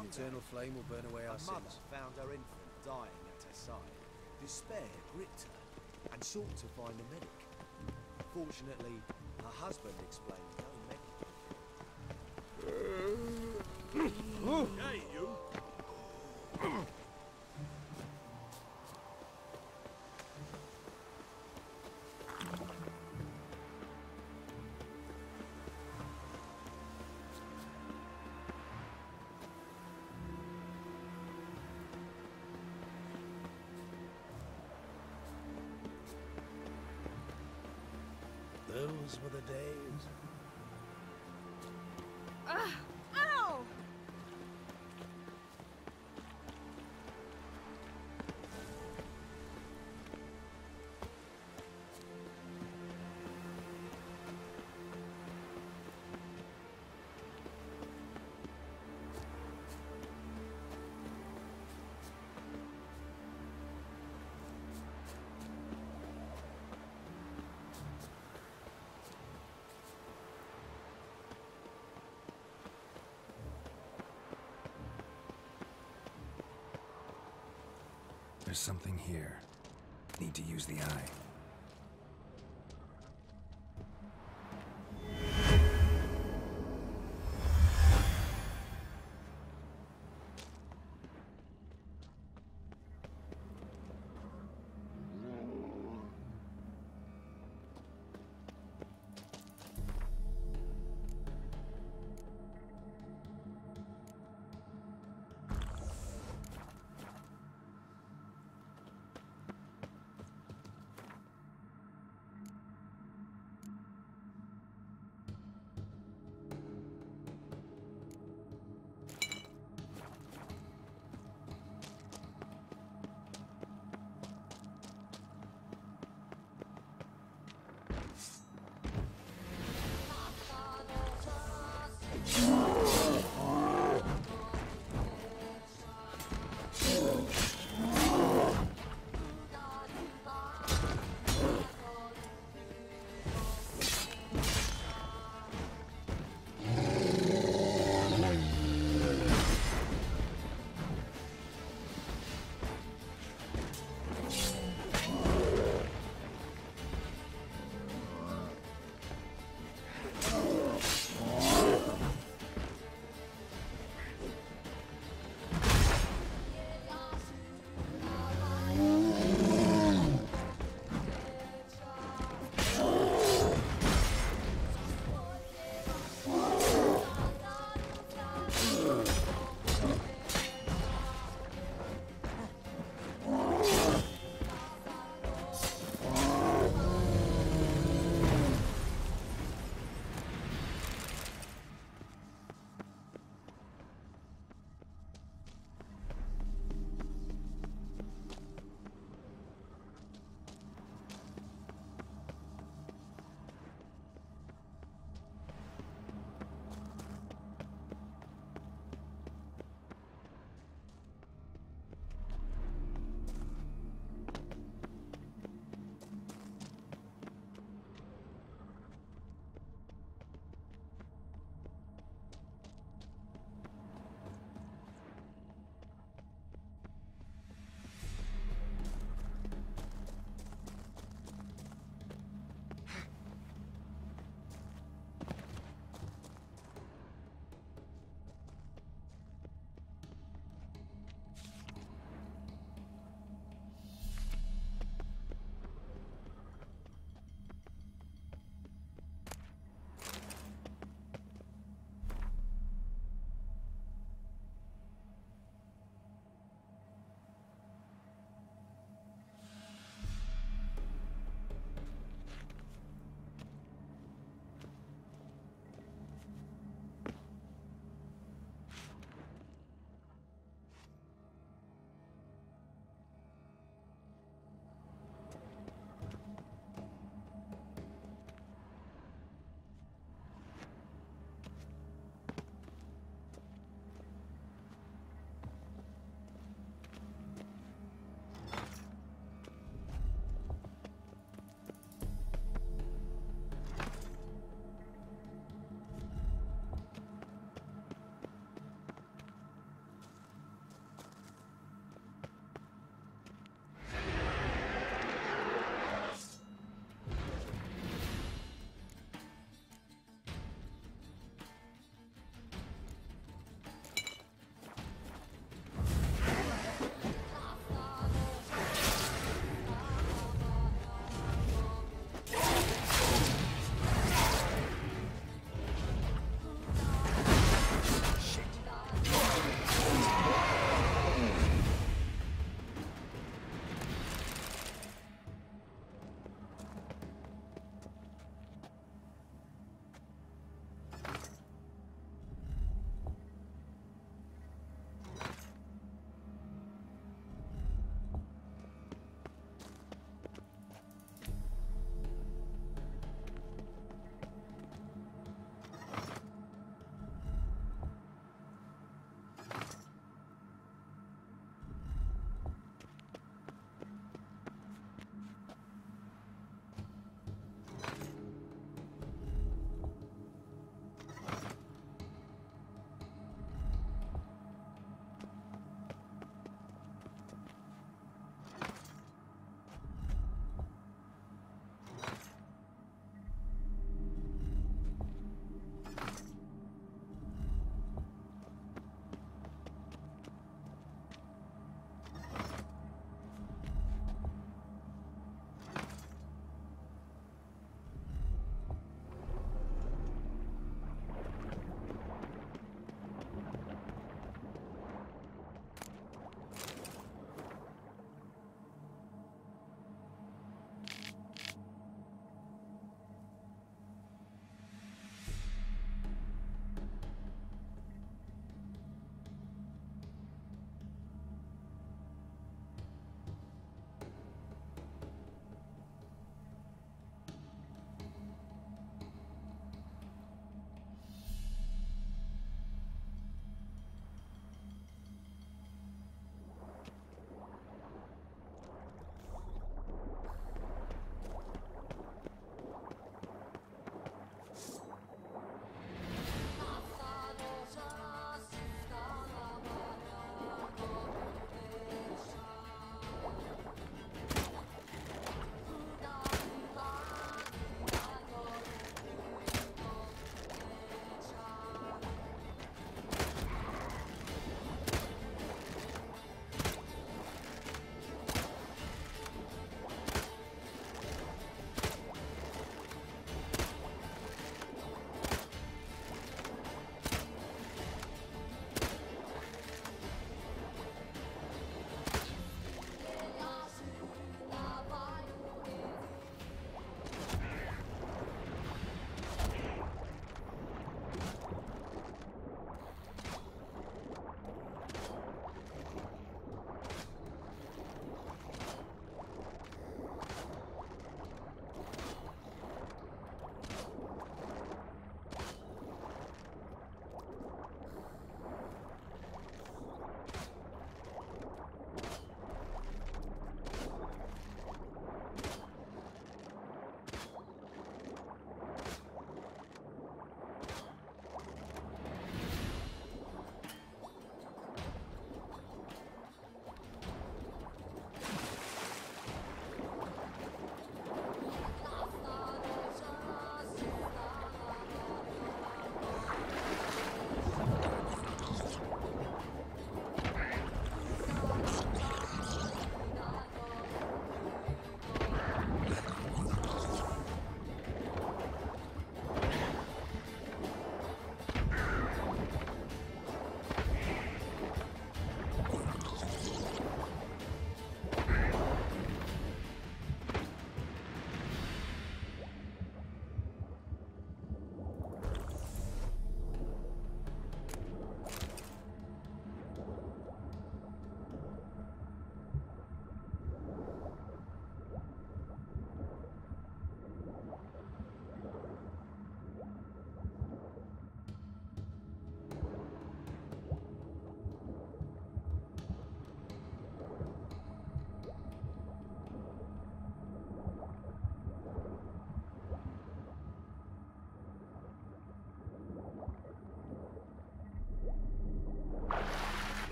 The eternal flame will burn away our A mother sins. found her infant dying at her side. Despair gripped her and sought to find a medic. Fortunately, her husband explained no medic. Hey, you! Those were the days. Ow! There's something here. Need to use the eye.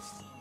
It's evil.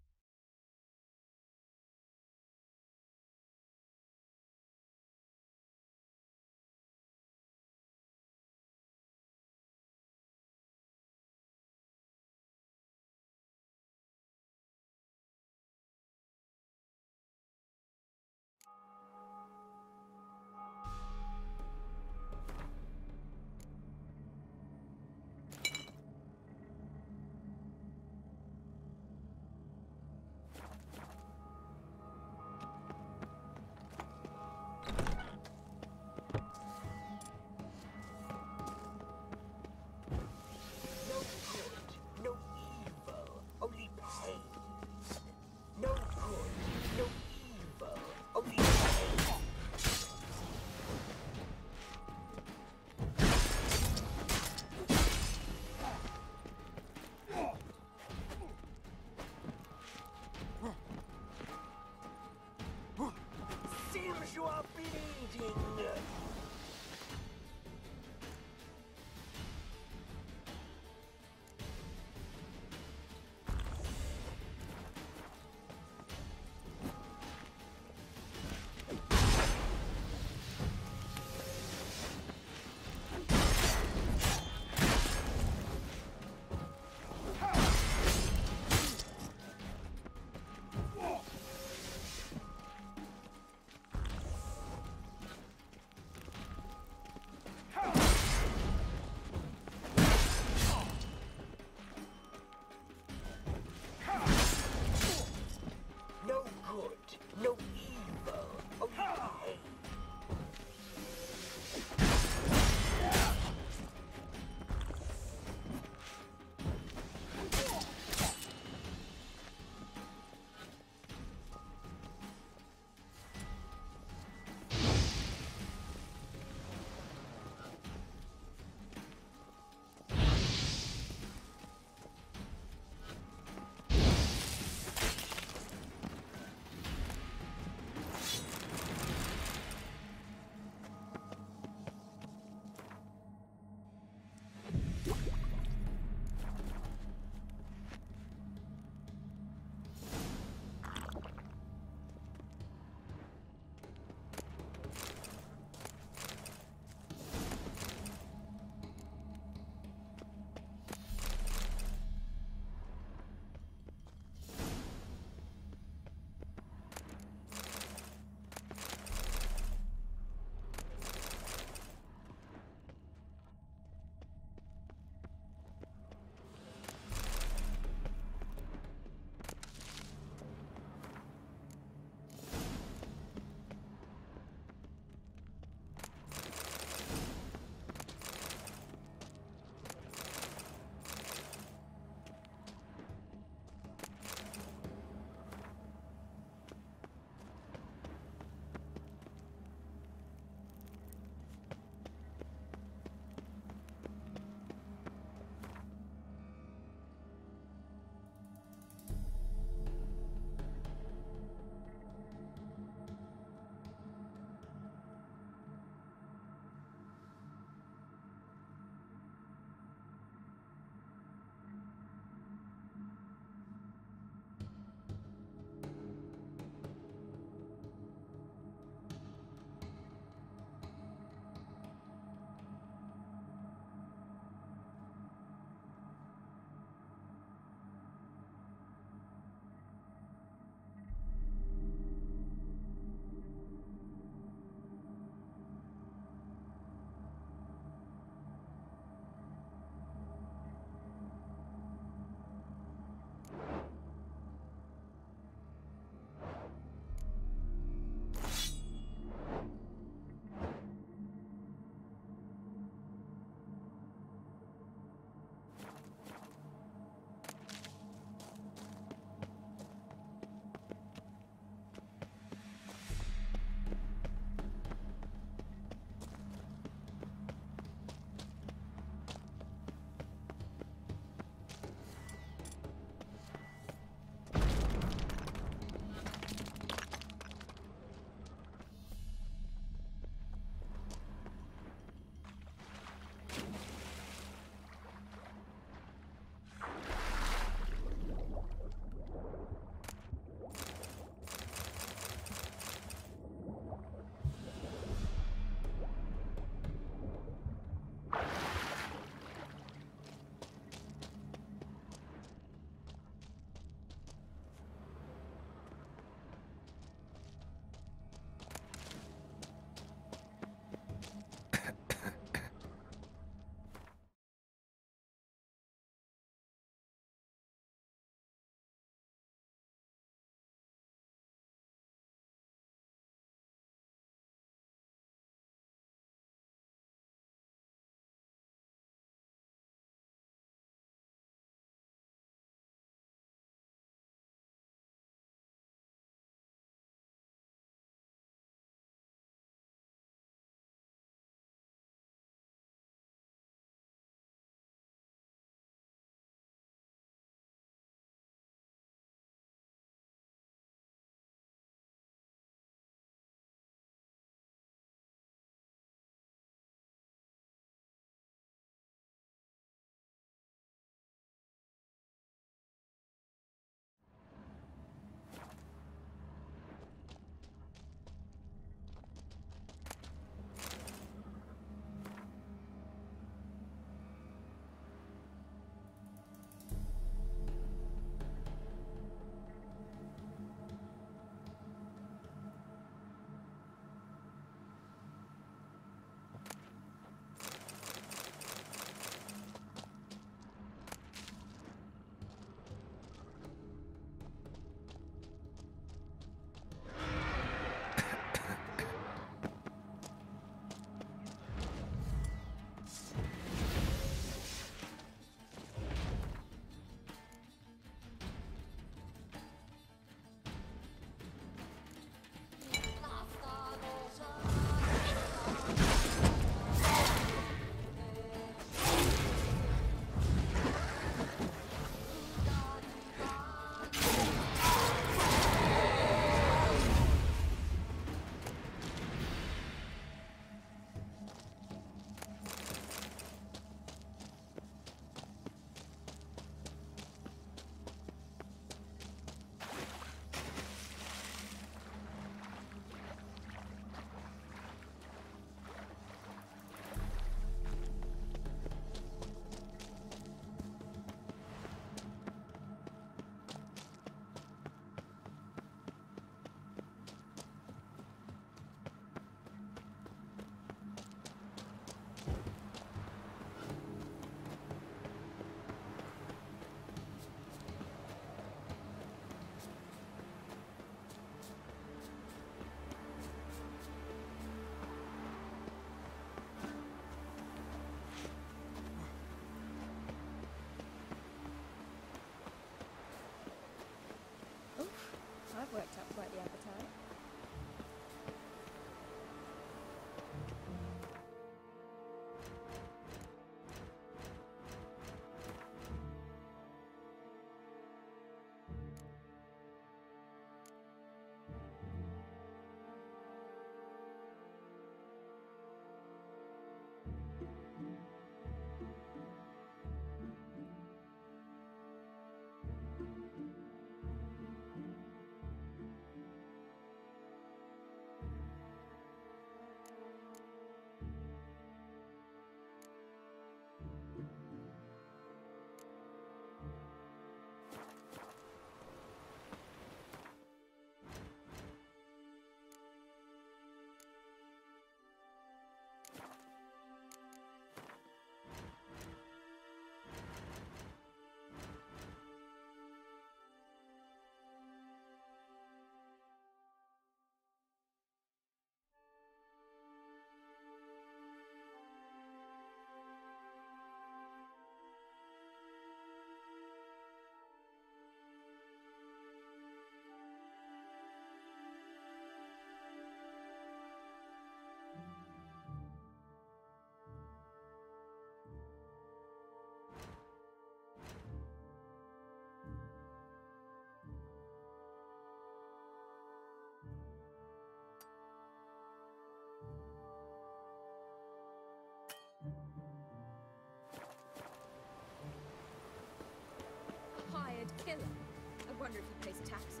taxes.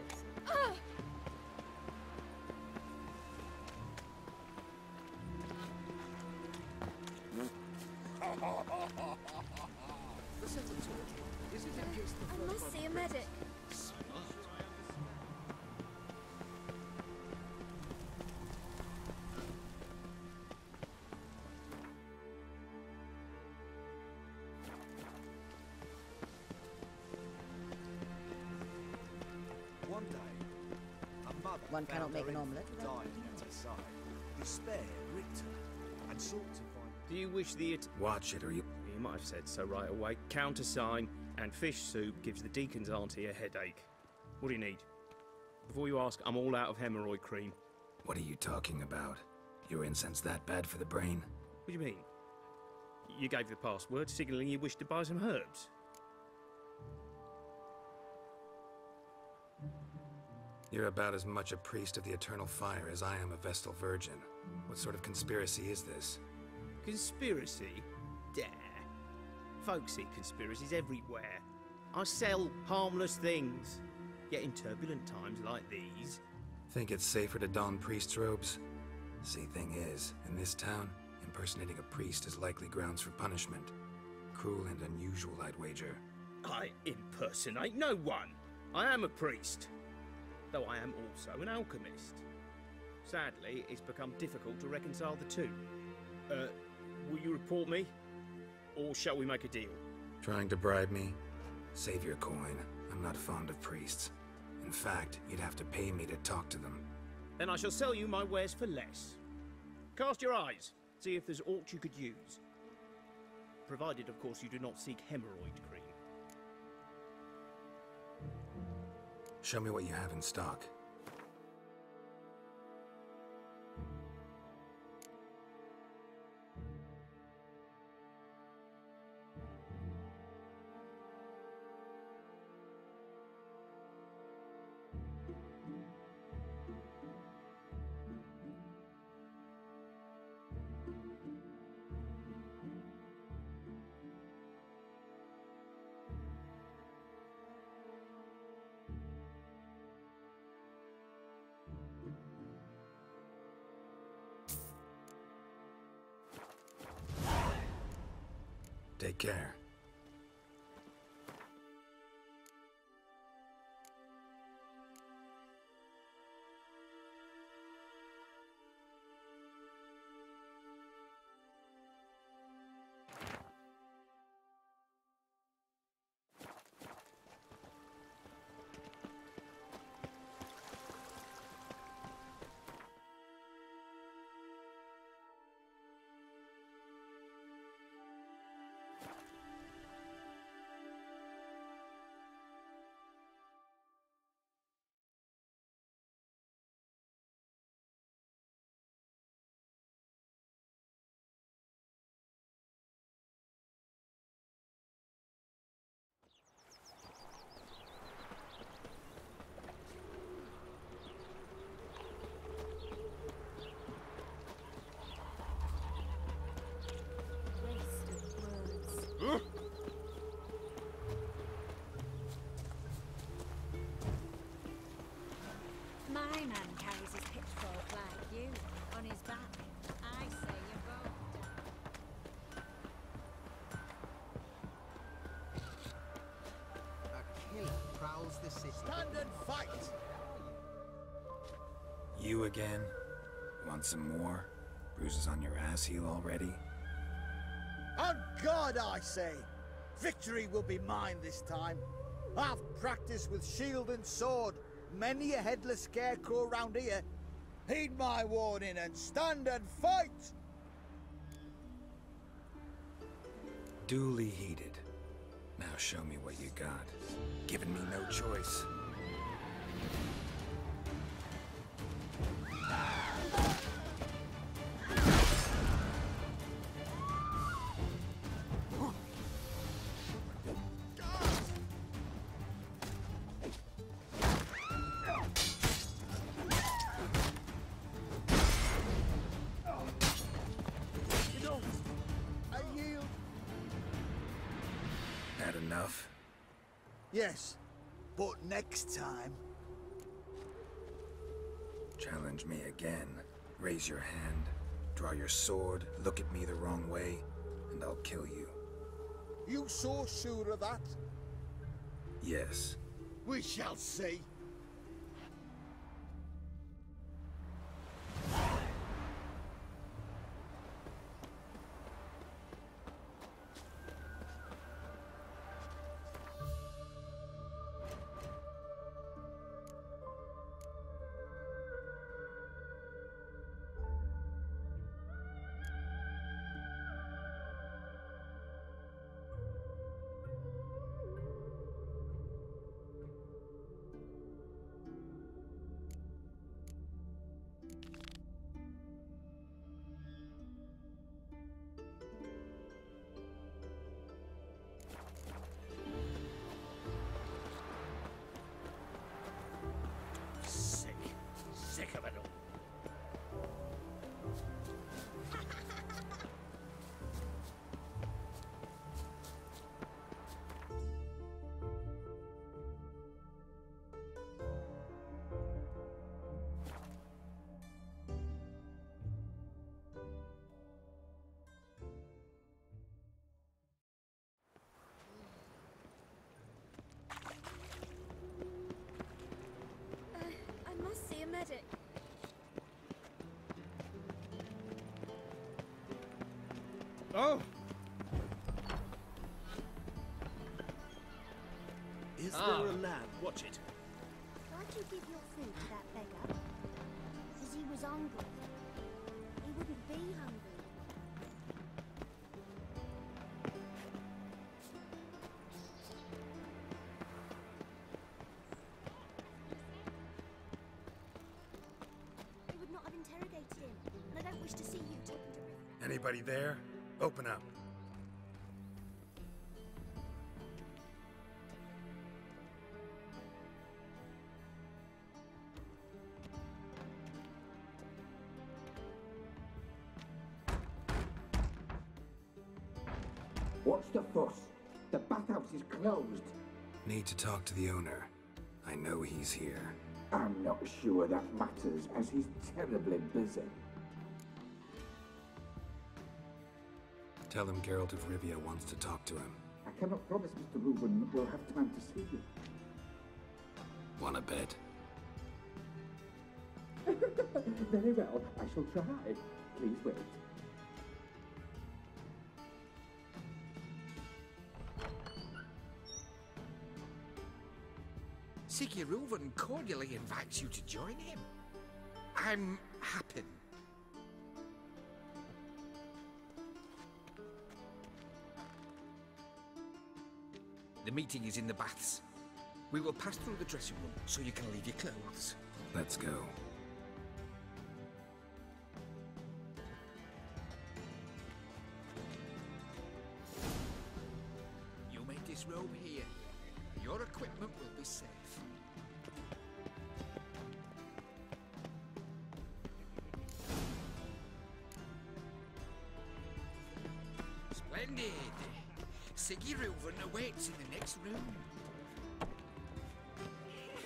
Listen to talking. Isn't it against the I must see a medic. One day, a mother One cannot found make her an infant omelette without dying at her side. Despair gripped her and sought to find... Do you wish the... Watch it or you... You might have said so right away. Countersign and fish soup gives the deacon's auntie a headache. What do you need? Before you ask, I'm all out of hemorrhoid cream. What are you talking about? Your incense that bad for the brain? What do you mean? You gave the password, signalling you wished to buy some herbs. You're about as much a priest of the eternal fire as I am a Vestal virgin. What sort of conspiracy is this? Conspiracy? Dare. Folks see conspiracies everywhere. I sell harmless things. Yet in turbulent times like these... Think it's safer to don priest's robes? See, thing is, in this town, impersonating a priest is likely grounds for punishment. Cruel and unusual, I'd wager. I impersonate no one. I am a priest. Though I am also an alchemist. Sadly, it's become difficult to reconcile the two. Will you report me? Or shall we make a deal? Trying to bribe me? Save your coin. I'm not fond of priests. In fact, you'd have to pay me to talk to them. Then I shall sell you my wares for less. Cast your eyes. See if there's aught you could use. Provided, of course, you do not seek hemorrhoid cream. Show me what you have in stock. Take care. My man carries his pitchfork like you, on his back. I say you both die. A killer prowls the city. Stand and fight! You again? Want some more? Bruises on your ass heel already? On God, I say! Victory will be mine this time. I've practiced with shield and sword. Many a headless scarecrow round here. Heed my warning and stand and fight! Duly heeded. Now show me what you got. Giving me no choice. I yield. Had enough? Yes, but next time, Challenge me again. Raise your hand, draw your sword, look at me the wrong way, and I'll kill you. You so sure of that? Yes. We shall see. Sick of it all. I must see a medic. Oh! Is there a lab? Watch it. Why'd you give your food to that beggar? Because he was hungry. He wouldn't be hungry. They would not have interrogated him, and I don't wish to see you talking to River. Anybody there? Open up. What's the fuss? The bathhouse is closed. Need to talk to the owner. I know he's here. I'm not sure that matters, as he's terribly busy. Tell him Geralt of Rivia wants to talk to him. I cannot promise Mr. Reuben will have time to see you. Wanna bet? Very well, I shall try. Please wait. Siggy Reuven cordially invites you to join him. I'm happy. The meeting is in the baths. We will pass through the dressing room so you can leave your clothes. Let's go. You may disrobe here. Your equipment will be safe. Splendid! Siggy Reuven awaits in the next room.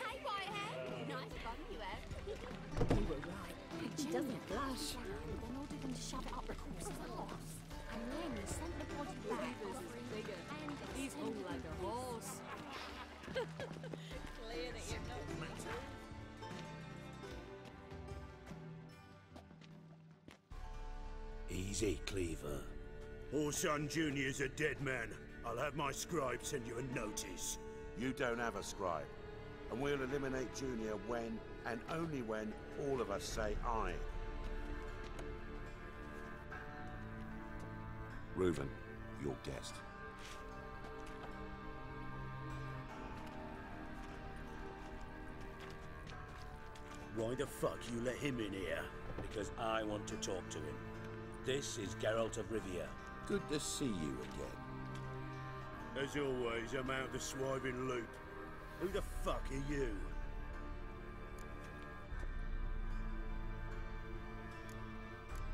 Hey, Whitehead! Nice fun you have. You were right. She doesn't blush. Then ordered him to shove it up the corpse's arse. And then he sent the body back. He's all like a horse. Clear that you're not Easy, Cleaver. Orson Jr.'s a dead man. I'll have my scribe send you a notice. You don't have a scribe. And we'll eliminate Junior when, and only when, all of us say aye. Reuven, your guest. Why the fuck you let him in here? Because I want to talk to him. This is Geralt of Rivia. Good to see you again. As always, I'm out the swiving loop. Who the fuck are you?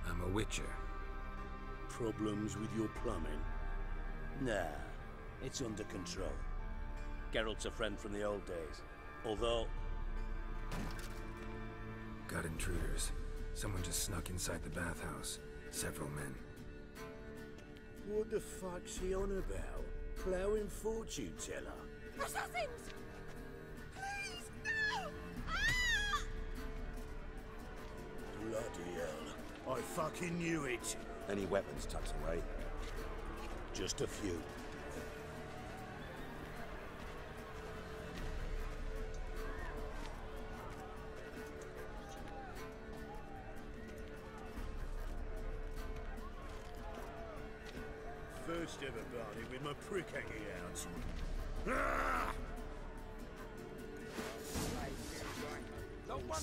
I'm a witcher. Problems with your plumbing? Nah, it's under control. Geralt's a friend from the old days. Although... Got intruders. Someone just snuck inside the bathhouse. Several men. What the fuck's he on about? Ploughing fortune teller? Assassins! Please, no! Ah! Bloody hell. I fucking knew it. Any weapons tucked away? Just a few. First ever party with my prick hanging out. Ah! No one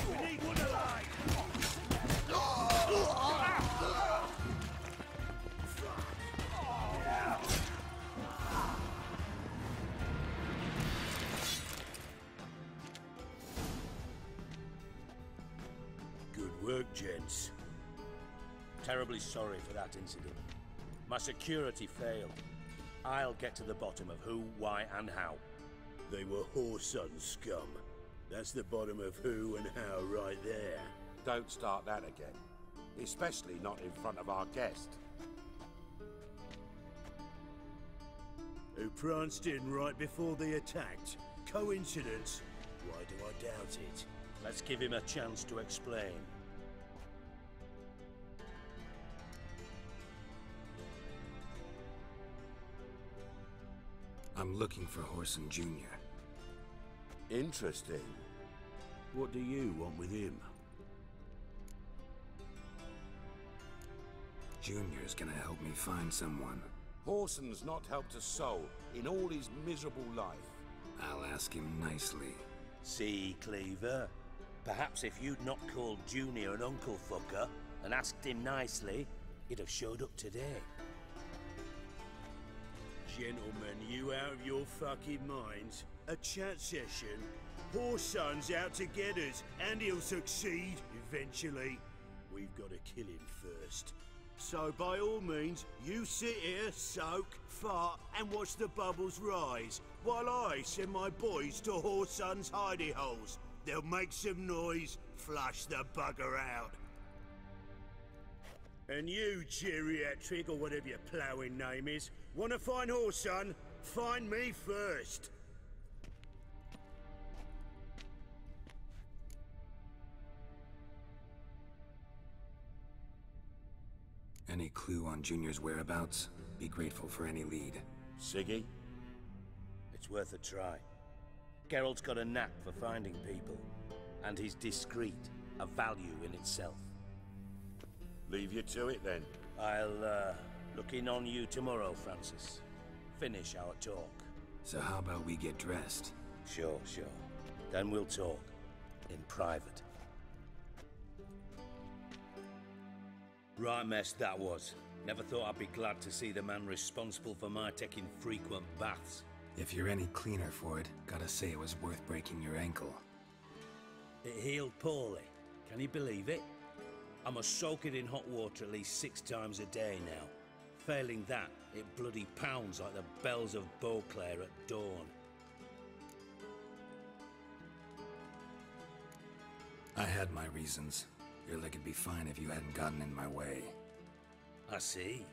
We need one alive! Good work, gents. Terribly sorry for that incident. My security failed. I'll get to the bottom of who, why, and how. They were Whoreson scum. That's the bottom of who and how right there. Don't start that again. Especially not in front of our guest. Who pranced in right before they attacked. Coincidence? Why do I doubt it? Let's give him a chance to explain. I'm looking for Whoreson Jr. Interesting. What do you want with him? Junior's gonna help me find someone. Whoreson's not helped a soul in all his miserable life. I'll ask him nicely. See, Cleaver? Perhaps if you'd not called Junior an uncle fucker and asked him nicely, he'd have showed up today. Gentlemen, you out of your fucking minds? A chat session? Whoreson's out to get us, and he'll succeed eventually. We've got to kill him first. So by all means, you sit here, soak, fart, and watch the bubbles rise, while I send my boys to Whoreson's hidey holes. They'll make some noise, flush the bugger out. And you, geriatric, or whatever your ploughing name is, want to find Whoreson? Find me first. Any clue on Junior's whereabouts? Be grateful for any lead. Siggy? It's worth a try. Geralt's got a knack for finding people, and he's discreet, a value in itself. Leave you to it then. I'll, look in on you tomorrow, Francis. Finish our talk. So how about we get dressed? Sure. Then we'll talk. In private. Right mess that was. Never thought I'd be glad to see the man responsible for my taking frequent baths. If you're any cleaner for it, gotta say it was worth breaking your ankle. It healed poorly. Can you believe it? I must soak it in hot water at least 6 times a day now. Failing that, it bloody pounds like the bells of Beauclair at dawn. I had my reasons. Your leg would be fine if you hadn't gotten in my way. I see.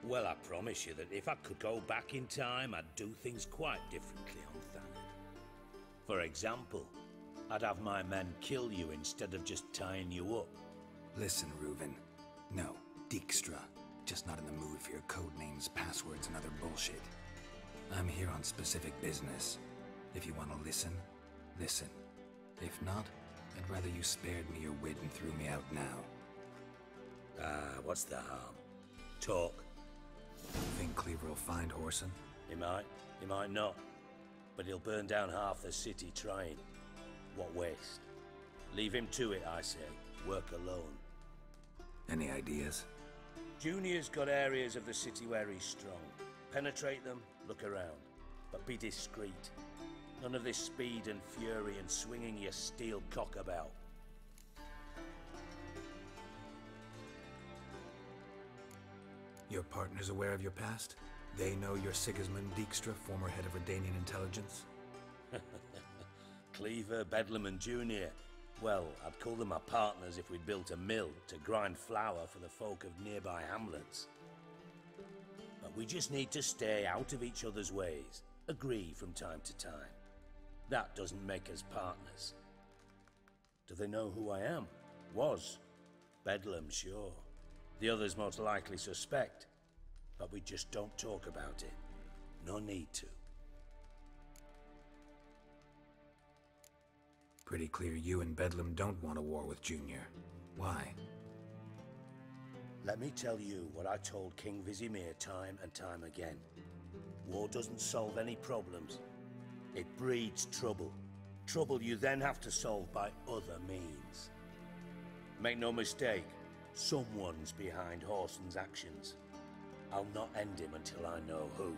Well, I promise you that if I could go back in time, I'd do things quite differently on Thanet. For example, I'd have my men kill you instead of just tying you up. Listen, Reuven. No, Dijkstra. Just not in the mood for your code names, passwords, and other bullshit. I'm here on specific business. If you want to listen, listen. If not, I'd rather you spared me your wit and threw me out now. What's the harm? Talk. Think Cleaver will find Whoreson? He might not. But he'll burn down half the city trying. What waste? Leave him to it, I say. Work alone. Any ideas? Junior's got areas of the city where he's strong. Penetrate them, look around. But be discreet. None of this speed and fury and swinging your steel cock about. Your partner's aware of your past? They know you're Sigismund Dijkstra, former head of Redanian intelligence? Cleaver, Bedlam and Junior. Well, I'd call them my partners if we'd built a mill to grind flour for the folk of nearby hamlets. But we just need to stay out of each other's ways, agree from time to time. That doesn't make us partners. Do they know who I am? Was. Bedlam, sure. The others most likely suspect. But we just don't talk about it. No need to. Pretty clear you and Bedlam don't want a war with Junior. Why? Let me tell you what I told King Vizimir time and time again. War doesn't solve any problems. It breeds trouble. Trouble you then have to solve by other means. Make no mistake, someone's behind Whoreson's actions. I'll not end him until I know who.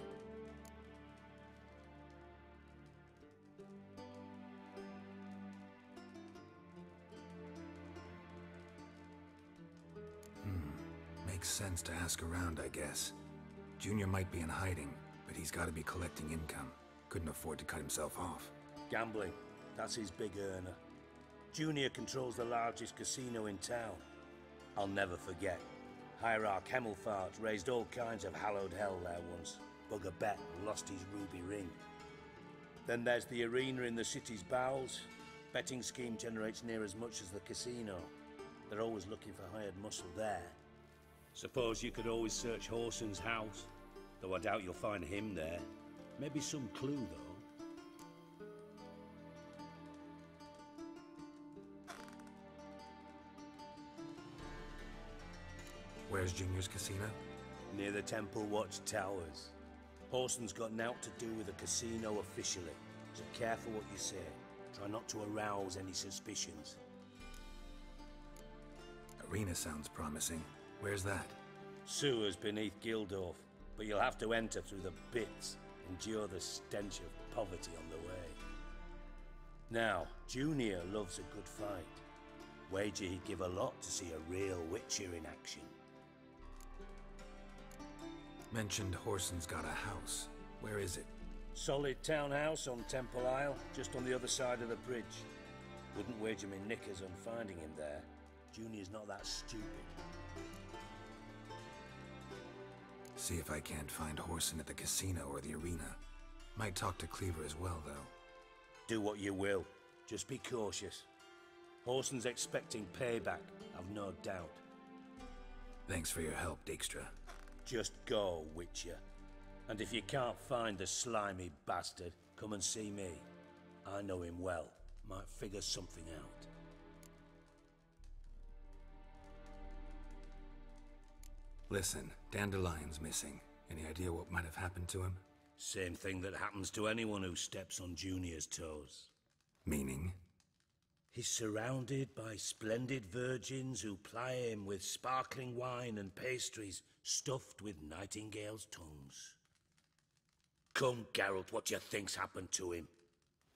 Makes sense to ask around, I guess. Junior might be in hiding, but he's got to be collecting income. Couldn't afford to cut himself off. Gambling. That's his big earner. Junior controls the largest casino in town. I'll never forget. Hierarch Hemmelfart raised all kinds of hallowed hell there once. Bug a bet and lost his ruby ring. Then there's the arena in the city's bowels. Betting scheme generates near as much as the casino. They're always looking for hired muscle there. Suppose you could always search Whoreson's house, though I doubt you'll find him there. Maybe some clue, though. Where's Junior's casino? Near the Temple Watch Towers. Whoreson's got naught to do with the casino officially, so careful what you say. Try not to arouse any suspicions. Arena sounds promising. Where's that? Sewers beneath Gildorf, but you'll have to enter through the pits, endure the stench of poverty on the way. Now, Junior loves a good fight. Wager he'd give a lot to see a real Witcher in action. Mentioned Whoreson's got a house. Where is it? Solid townhouse on Temple Isle, just on the other side of the bridge. Wouldn't wager me knickers on finding him there. Junior's not that stupid. See if I can't find Whoreson at the casino or the arena. Might talk to Cleaver as well, though. Do what you will. Just be cautious. Whoreson's expecting payback, I've no doubt. Thanks for your help, Dijkstra. Just go, Witcher. And if you can't find the slimy bastard, come and see me. I know him well. Might figure something out. Listen, Dandelion's missing. Any idea what might have happened to him? Same thing that happens to anyone who steps on Junior's toes. Meaning? He's surrounded by splendid virgins who ply him with sparkling wine and pastries stuffed with nightingales' tongues. Come, Geralt, what do you think's happened to him?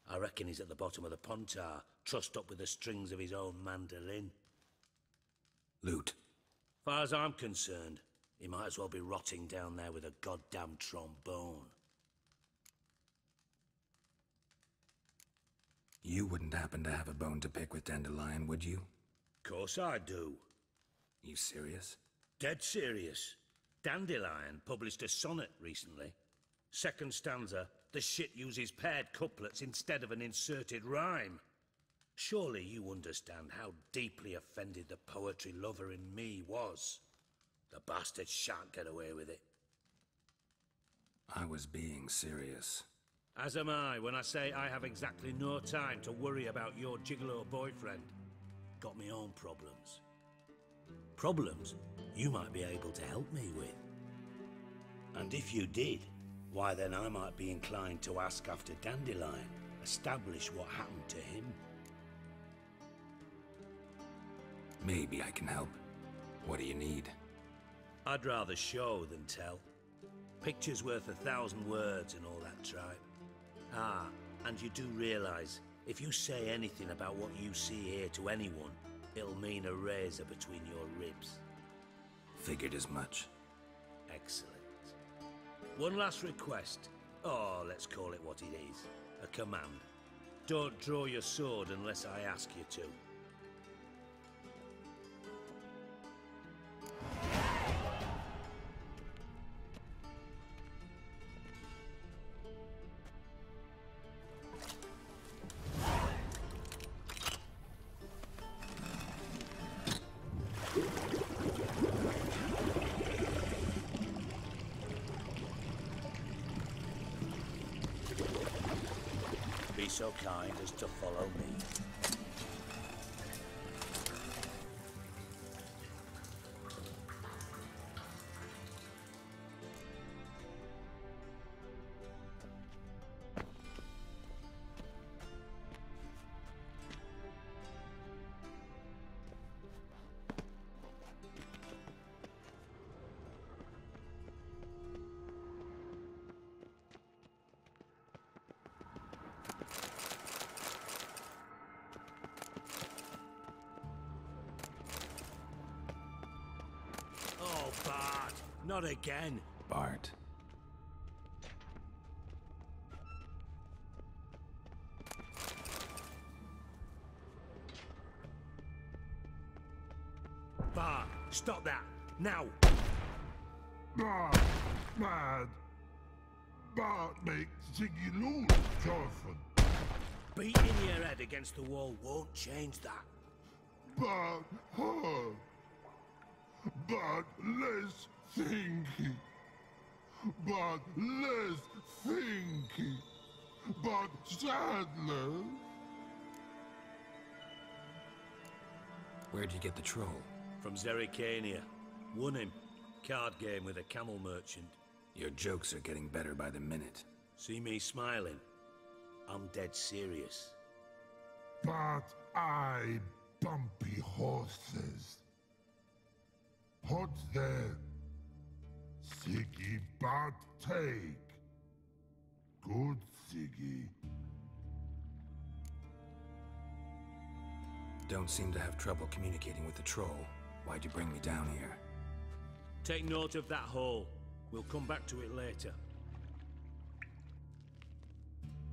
I reckon he's at the bottom of the Pontar, trussed up with the strings of his own mandolin. Loot. Far as I'm concerned, he might as well be rotting down there with a goddamn trombone. You wouldn't happen to have a bone to pick with Dandelion, would you? Course I do. You serious? Dead serious. Dandelion published a sonnet recently. Second stanza, the shit uses paired couplets instead of an inserted rhyme. Surely you understand how deeply offended the poetry lover in me was. The bastard shan't get away with it. I was being serious. As am I when I say I have exactly no time to worry about your gigolo boyfriend. Got me own problems. Problems you might be able to help me with. And if you did, why then I might be inclined to ask after Dandelion, establish what happened to him. Maybe I can help. What do you need? I'd rather show than tell. Picture's worth 1,000 words and all that tripe. Ah, And you do realize, if you say anything about what you see here to anyone, it'll mean a razor between your ribs. Figured as much. Excellent. One last request. Oh, let's call it what it is. A command. Don't draw your sword unless I ask you to. Be so kind as to follow me. Oh, Bart, not again. Bart. Bart, stop that, now. Bart, mad. Bart make Ziggy lose, Thorfinn. Beating your head against the wall won't change that. Bart hard. But less thinky. But less thinky. But sadler. Where'd you get the troll? From Zerrikania. Won him. Card game with a camel merchant. Your jokes are getting better by the minute. See me smiling? I'm dead serious. But I bumpy horses. What's there? Siggy but take. Good Siggy. Don't seem to have trouble communicating with the troll. Why'd you bring me down here? Take note of that hole. We'll come back to it later.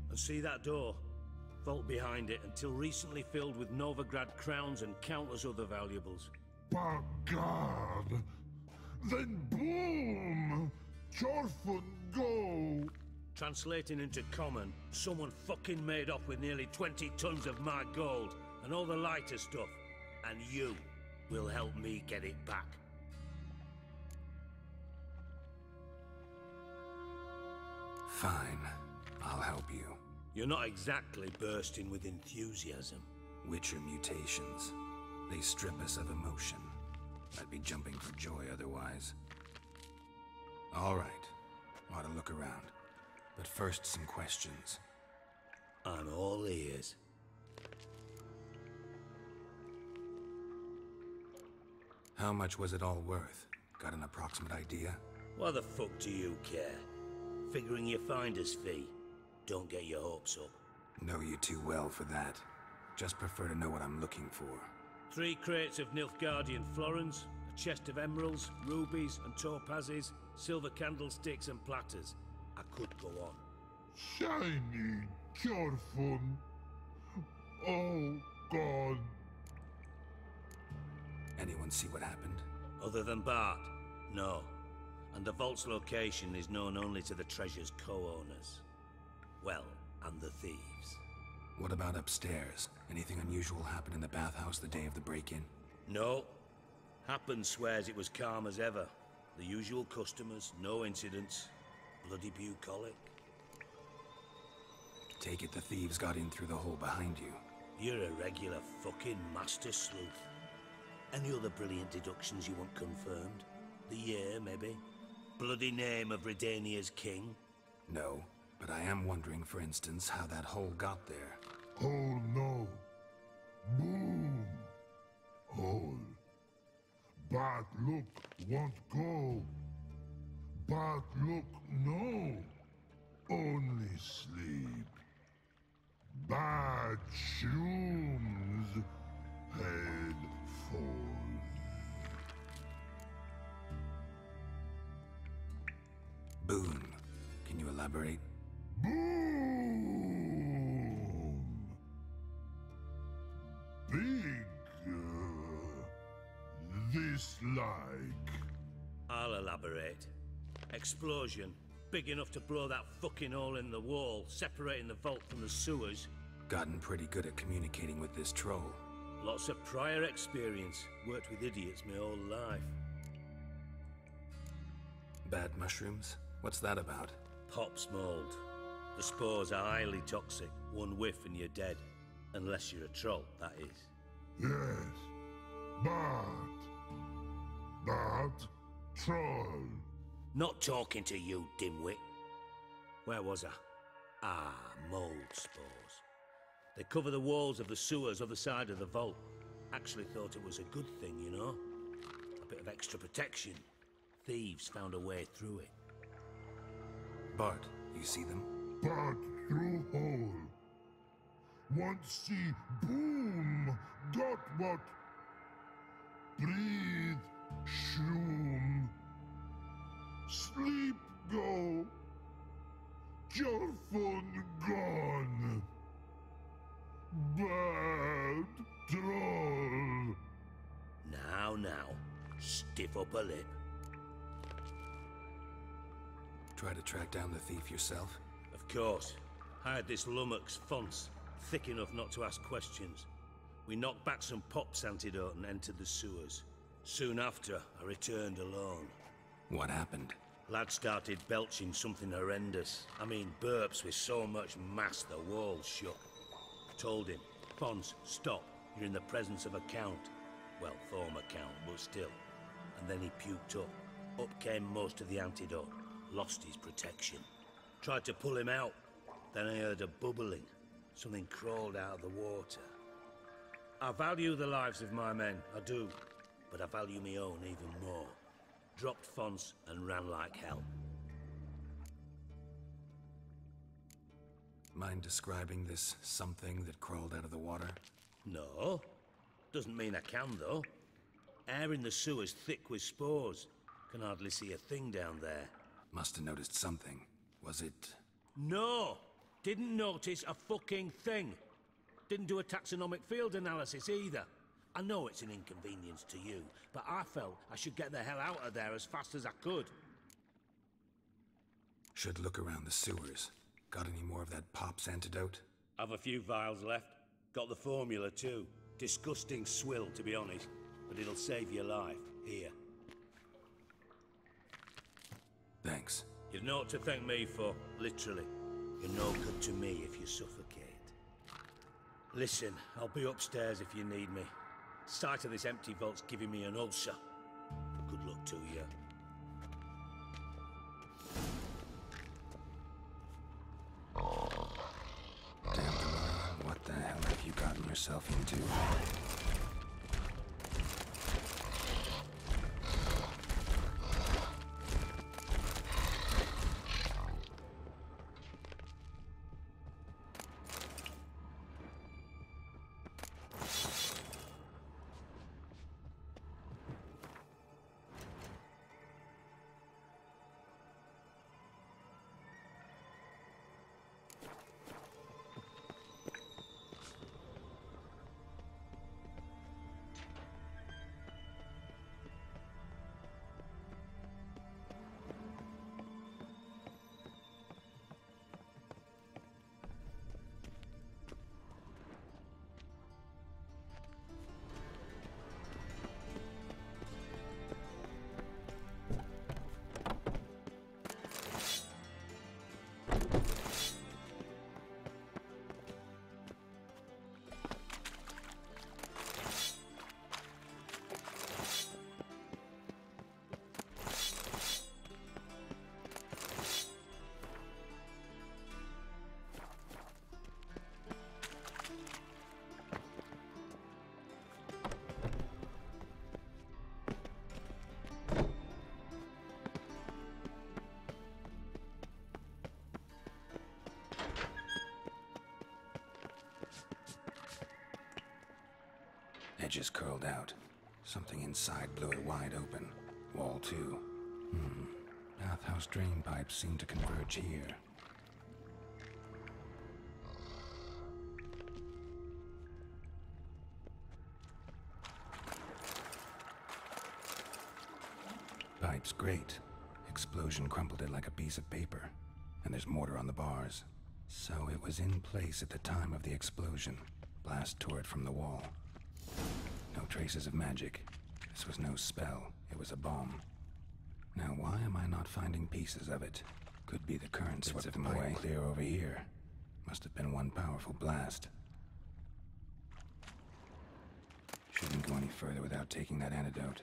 And see that door? Vault behind it, until recently filled with Novigrad crowns and countless other valuables. By God! Then boom! Thorfinn go! Translating into common, someone fucking made off with nearly 20 tons of my gold and all the lighter stuff. And you will help me get it back. Fine. I'll help you. You're not exactly bursting with enthusiasm. Witcher mutations. They strip us of emotion. I'd be jumping for joy otherwise. All right. Ought to look around. But first, some questions. I'm all ears. How much was it all worth? Got an approximate idea? Why the fuck do you care? Figuring your finder's fee. Don't get your hopes up. Know you too well for that. Just prefer to know what I'm looking for. 3 crates of Nilfgaardian florins, a chest of emeralds, rubies and topazes, silver candlesticks and platters. I could go on. Shiny Thorfinn. Oh, God. Anyone see what happened? Other than Bart? No. And the vault's location is known only to the treasure's co-owners. Well, and the thieves. What about upstairs? Anything unusual happen in the bathhouse the day of the break-in? No. Happen swears it was calm as ever. The usual customers, no incidents. Bloody bucolic. Take it the thieves got in through the hole behind you. You're a regular fucking master sleuth. Any other brilliant deductions you want confirmed? The year, maybe? Bloody name of Redania's king? No, but I am wondering, for instance, how that hole got there. Hole no. Boom. Hole. But look, won't go. But look, no. Only sleep. bad shrooms head for. Boone, can you elaborate? Boom! Big, dislike. I'll elaborate. Explosion. Big enough to blow that fucking hole in the wall, separating the vault from the sewers. Gotten pretty good at communicating with this troll. Lots of prior experience. Worked with idiots my whole life. Bad mushrooms? What's that about? Pop's mold. The spores are highly toxic. One whiff and you're dead. Unless you're a troll, that is. Yes. Bad troll. Not talking to you, dimwit. Where was I? Ah, mold spores. They cover the walls of the sewers other side of the vault. Actually thought it was a good thing, you know? A bit of extra protection. Thieves found a way through it. Bart, you see them? Bart through hole. Want see boom. Got what? Breathe. Shroom. Sleep go. Your phone gone. Bad troll. Now. Stiff upper lip. Try to track down the thief yourself? Of course. Hired this lummox, Fonce. Thick enough not to ask questions. We knocked back some Pop's antidote and entered the sewers. Soon after, I returned alone. What happened? Lad started belching something horrendous. I mean, burps with so much mass the walls shook. Told him, Fonce, stop. You're in the presence of a count. Well, former count, but still. And then he puked up. Up came most of the antidote. Lost his protection. Tried to pull him out. Then I heard a bubbling. Something crawled out of the water. I value the lives of my men, I do. But I value my own even more. Dropped Fonce and ran like hell. Mind describing this something that crawled out of the water? No. Doesn't mean I can, though. Air in the sewer's thick with spores. Can hardly see a thing down there. Must have noticed something. Was it... No! Didn't notice a fucking thing. Didn't do a taxonomic field analysis either. I know it's an inconvenience to you, but I felt I should get the hell out of there as fast as I could. Should look around the sewers. Got any more of that Pop's antidote? I've a few vials left. Got the formula too. Disgusting swill, to be honest. But it'll save your life. Here. Thanks. You've naught to thank me for, literally. You're no good to me if you suffocate. Listen, I'll be upstairs if you need me. Sight of this empty vault's giving me an ulcer. Good luck to you. Damn, what the hell have you gotten yourself into? Edges curled out. Something inside blew it wide open. Wall too. Bathhouse drain pipes seem to converge here. Pipe's great. Explosion crumpled it like a piece of paper. And there's mortar on the bars. So it was in place at the time of the explosion. Blast tore it from the wall. No traces of magic. This was no spell. It was a bomb. Now why am I not finding pieces of it? Could be the current swept them away. Clear over here. Must have been one powerful blast. Shouldn't go any further without taking that antidote.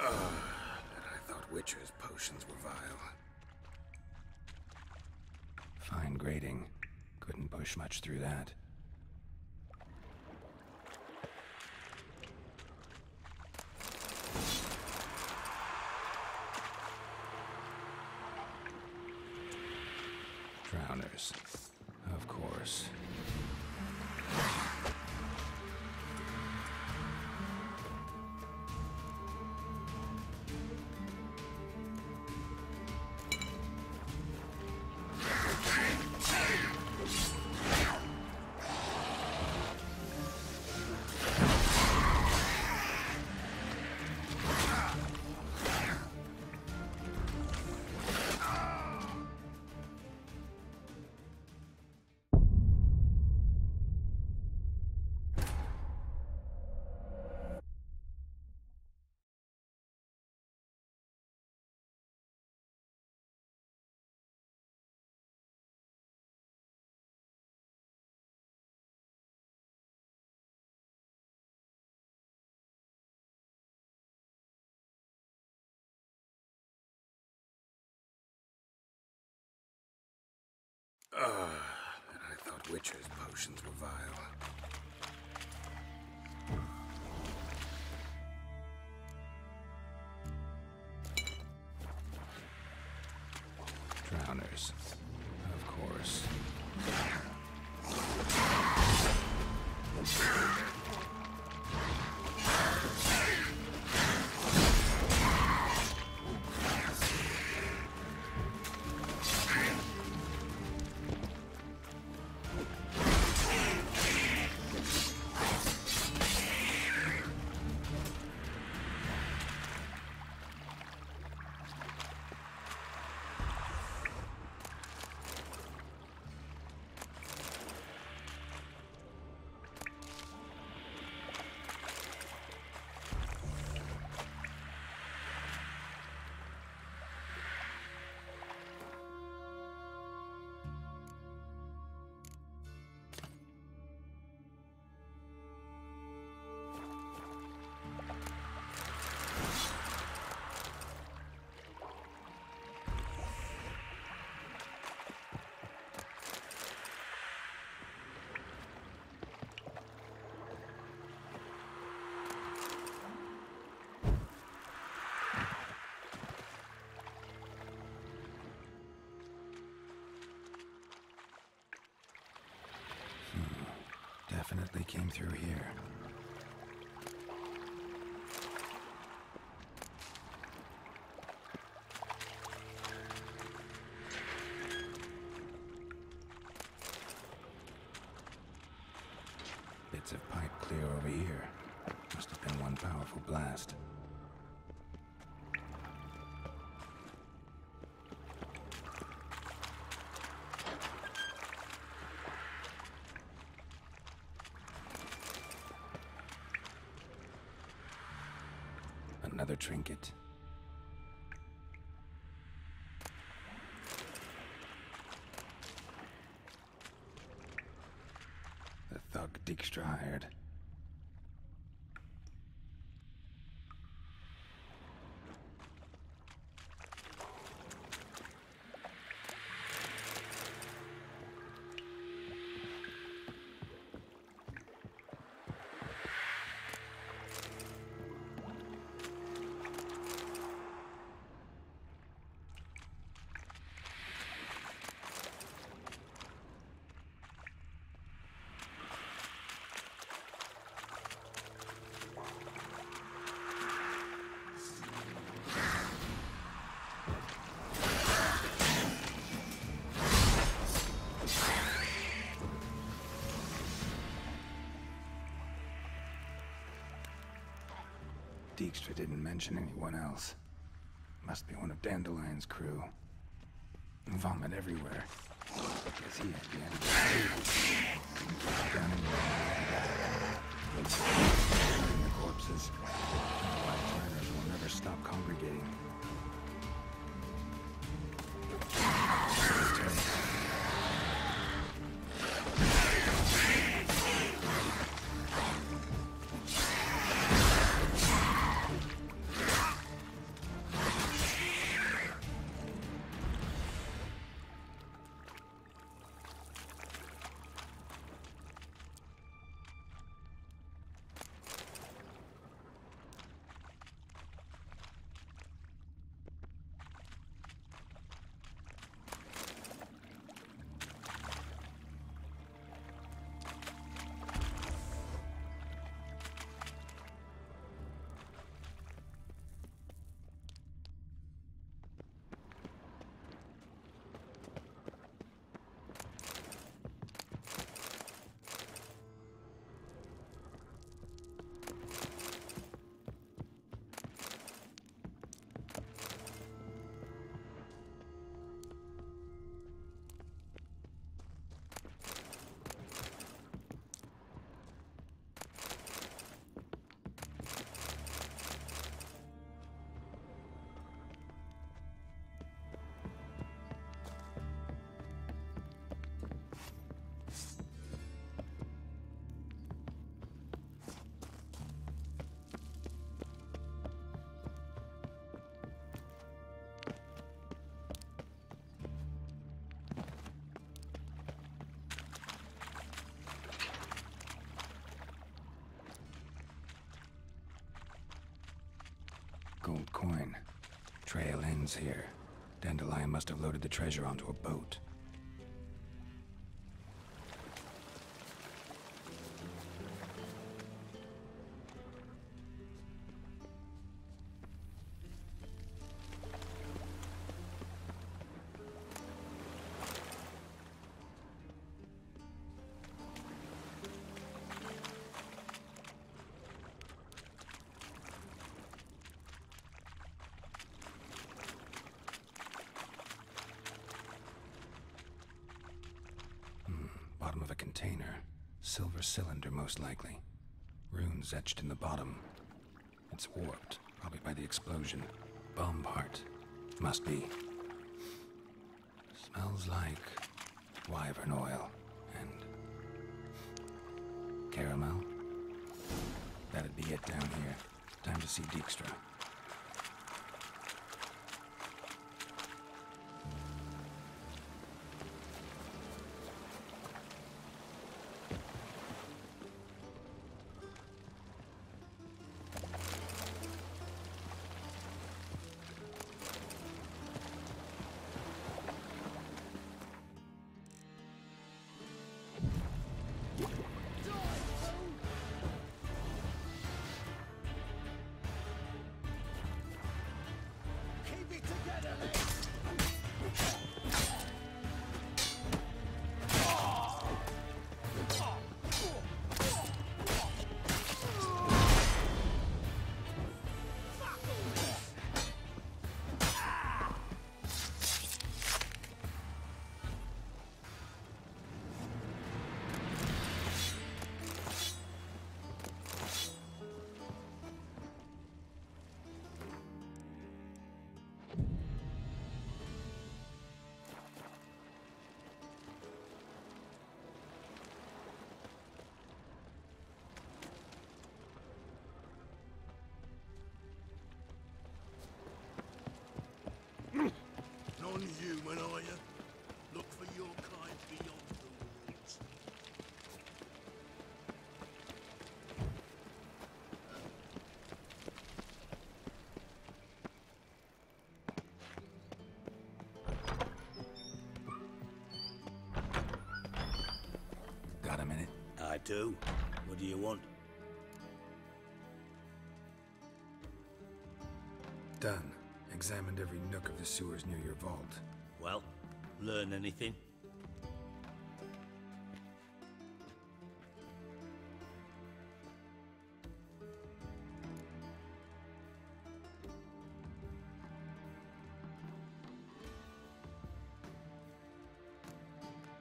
I thought Witcher's potions were vile. Fine grading. Couldn't push much through that. Drowners. Of course. And I thought Witcher's potions were vile. Drowners. Of course. came through here. Bits of pipe clear over here. Must have been one powerful blast. Another trinket. The thug Dijkstra hired. Dijkstra didn't mention anyone else. Must be one of Dandelion's crew. Vomit everywhere. Guess he had the end of it. Down in the corpses. Black Turners will never stop congregating. Gold coin. Trail ends here. Dandelion must have loaded the treasure onto a boat. Bottom of a container. Silver cylinder, most likely. Runes etched in the bottom. It's warped, probably by the explosion. Bomb part. Must be. Smells like wyvern oil and caramel. That'd be it down here. Time to see Dijkstra. I do. What do you want? Done. Examined every nook of the sewers near your vault. Well, learn anything?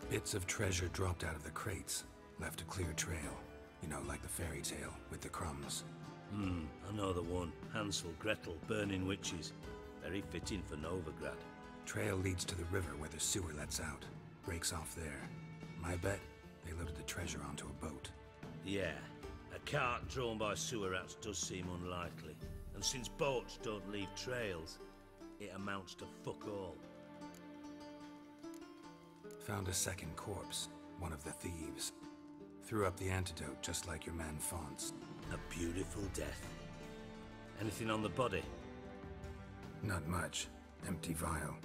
Bits of treasure dropped out of the crates. Left a clear trail. You know, like the fairy tale, with the crumbs. I know the one. Hansel, Gretel, burning witches. Very fitting for Novigrad. Trail leads to the river where the sewer lets out. Breaks off there. My bet, they loaded the treasure onto a boat. Yeah. A cart drawn by sewer rats does seem unlikely. And since boats don't leave trails, it amounts to fuck all. Found a second corpse. One of the thieves. Threw up the antidote just like your man Fonz. A beautiful death. Anything on the body? Not much. Empty vial.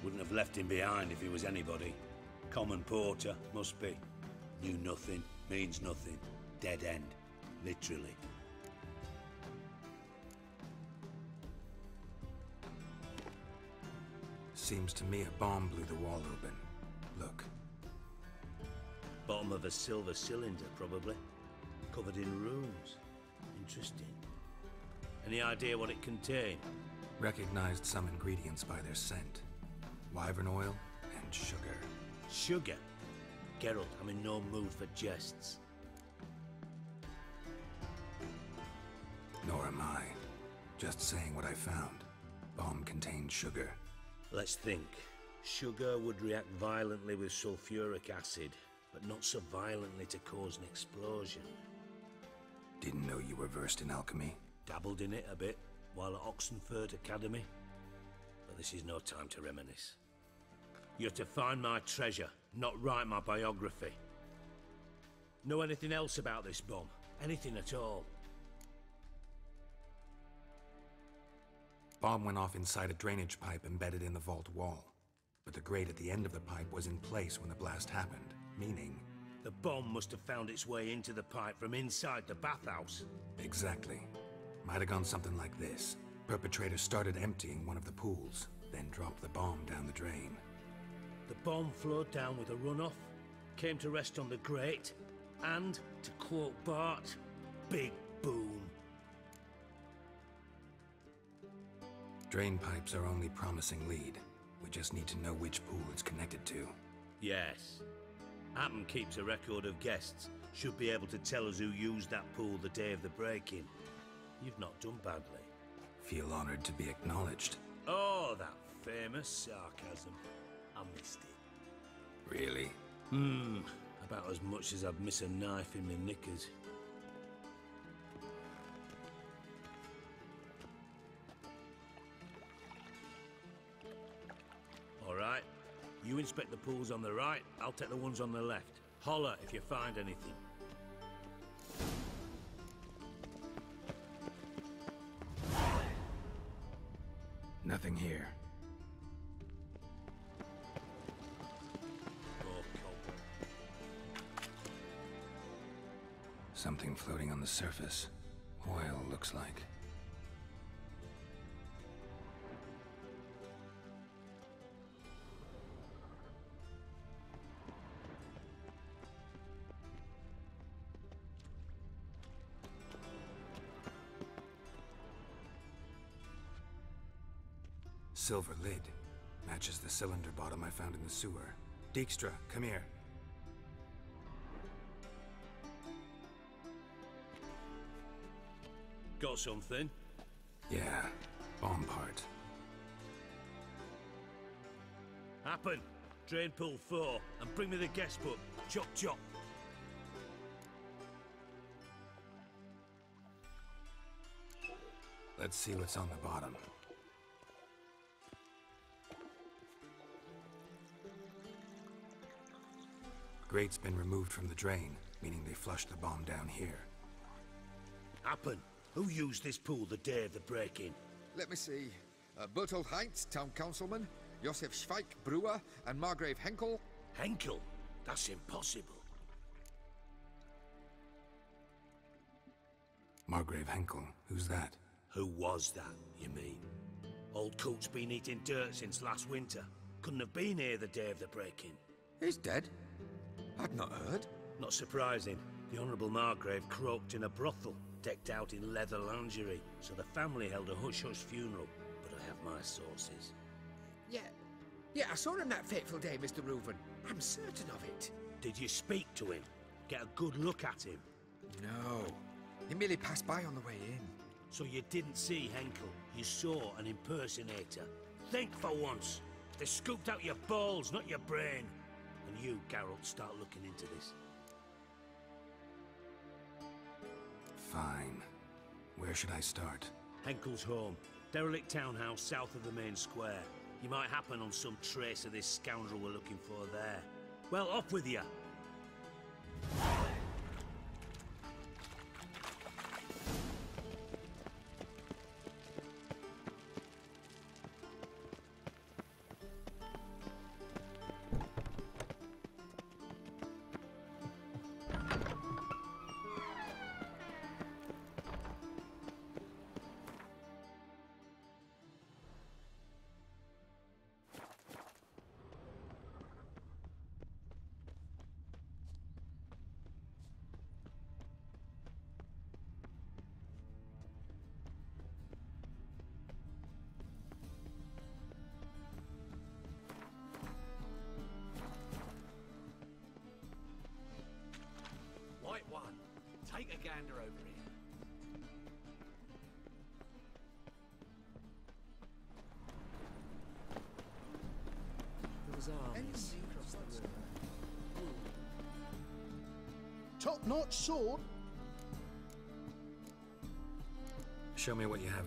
Wouldn't have left him behind if he was anybody. Common porter, must be. Knew nothing, means nothing. Dead end. Literally. Seems to me a bomb blew the wall open. Look. Bottom of a silver cylinder, probably. Covered in runes. Interesting. Any idea what it contained? Recognized some ingredients by their scent. Wyvern oil and sugar. Sugar? Geralt, I'm in no mood for jests. Nor am I. Just saying what I found. Bomb contained sugar. Let's think. Sugar would react violently with sulfuric acid, but not so violently to cause an explosion. Didn't know you were versed in alchemy. Dabbled in it a bit while at Oxenford Academy. But this is no time to reminisce. You're to find my treasure, not write my biography. Know anything else about this bomb? Anything at all? Bomb went off inside a drainage pipe embedded in the vault wall. But the grate at the end of the pipe was in place when the blast happened, meaning... The bomb must have found its way into the pipe from inside the bathhouse. Exactly. Might have gone something like this. Perpetrator started emptying one of the pools, then dropped the bomb down the drain. The bomb flowed down with a runoff, came to rest on the grate, and, to quote Bart, big boom. Drain pipes are only promising lead. We just need to know which pool it's connected to. Yes. Hammond keeps a record of guests. Should be able to tell us who used that pool the day of the break-in. You've not done badly. Feel honored to be acknowledged. Oh, that famous sarcasm. I missed it. Really? About as much as I'd miss a knife in my knickers. All right. You inspect the pools on the right, I'll take the ones on the left. Holler if you find anything. Nothing here. Something floating on the surface. Oil, looks like. Silver lid. Matches the cylinder bottom I found in the sewer. Dijkstra, come here. Got something? Yeah, bomb part. Happen. Drain pool 4, and bring me the guest book. Chop chop. Let's see what's on the bottom. Grate's been removed from the drain, meaning they flushed the bomb down here. Happen. Who used this pool the day of the break-in? Let me see. Bertold Heinz, town councilman, Josef Schweik, brewer, and Margrave Henkel. Henkel? That's impossible. Margrave Henkel, who's that? Who was that, you mean? Old Coot's been eating dirt since last winter. Couldn't have been here the day of the break-in. He's dead? I'd not heard. Not surprising. The Honourable Margrave croaked in a brothel, decked out in leather lingerie, so the family held a hush-hush funeral. But I have my sources. Yeah, I saw him that fateful day, Mr. Reuven. I'm certain of it. Did you speak to him? Get a good look at him? No. He merely passed by on the way in. So you didn't see Henkel, you saw an impersonator. Think for once. They scooped out your balls, not your brain. And you, Geralt, start looking into this. Fine. Where should I start? Henkel's home. Derelict townhouse south of the main square. You might happen on some trace of this scoundrel we're looking for there. Well, up with you. White one, take a gander over here. Those armies across the river. Top-notch sword? Show me what you have.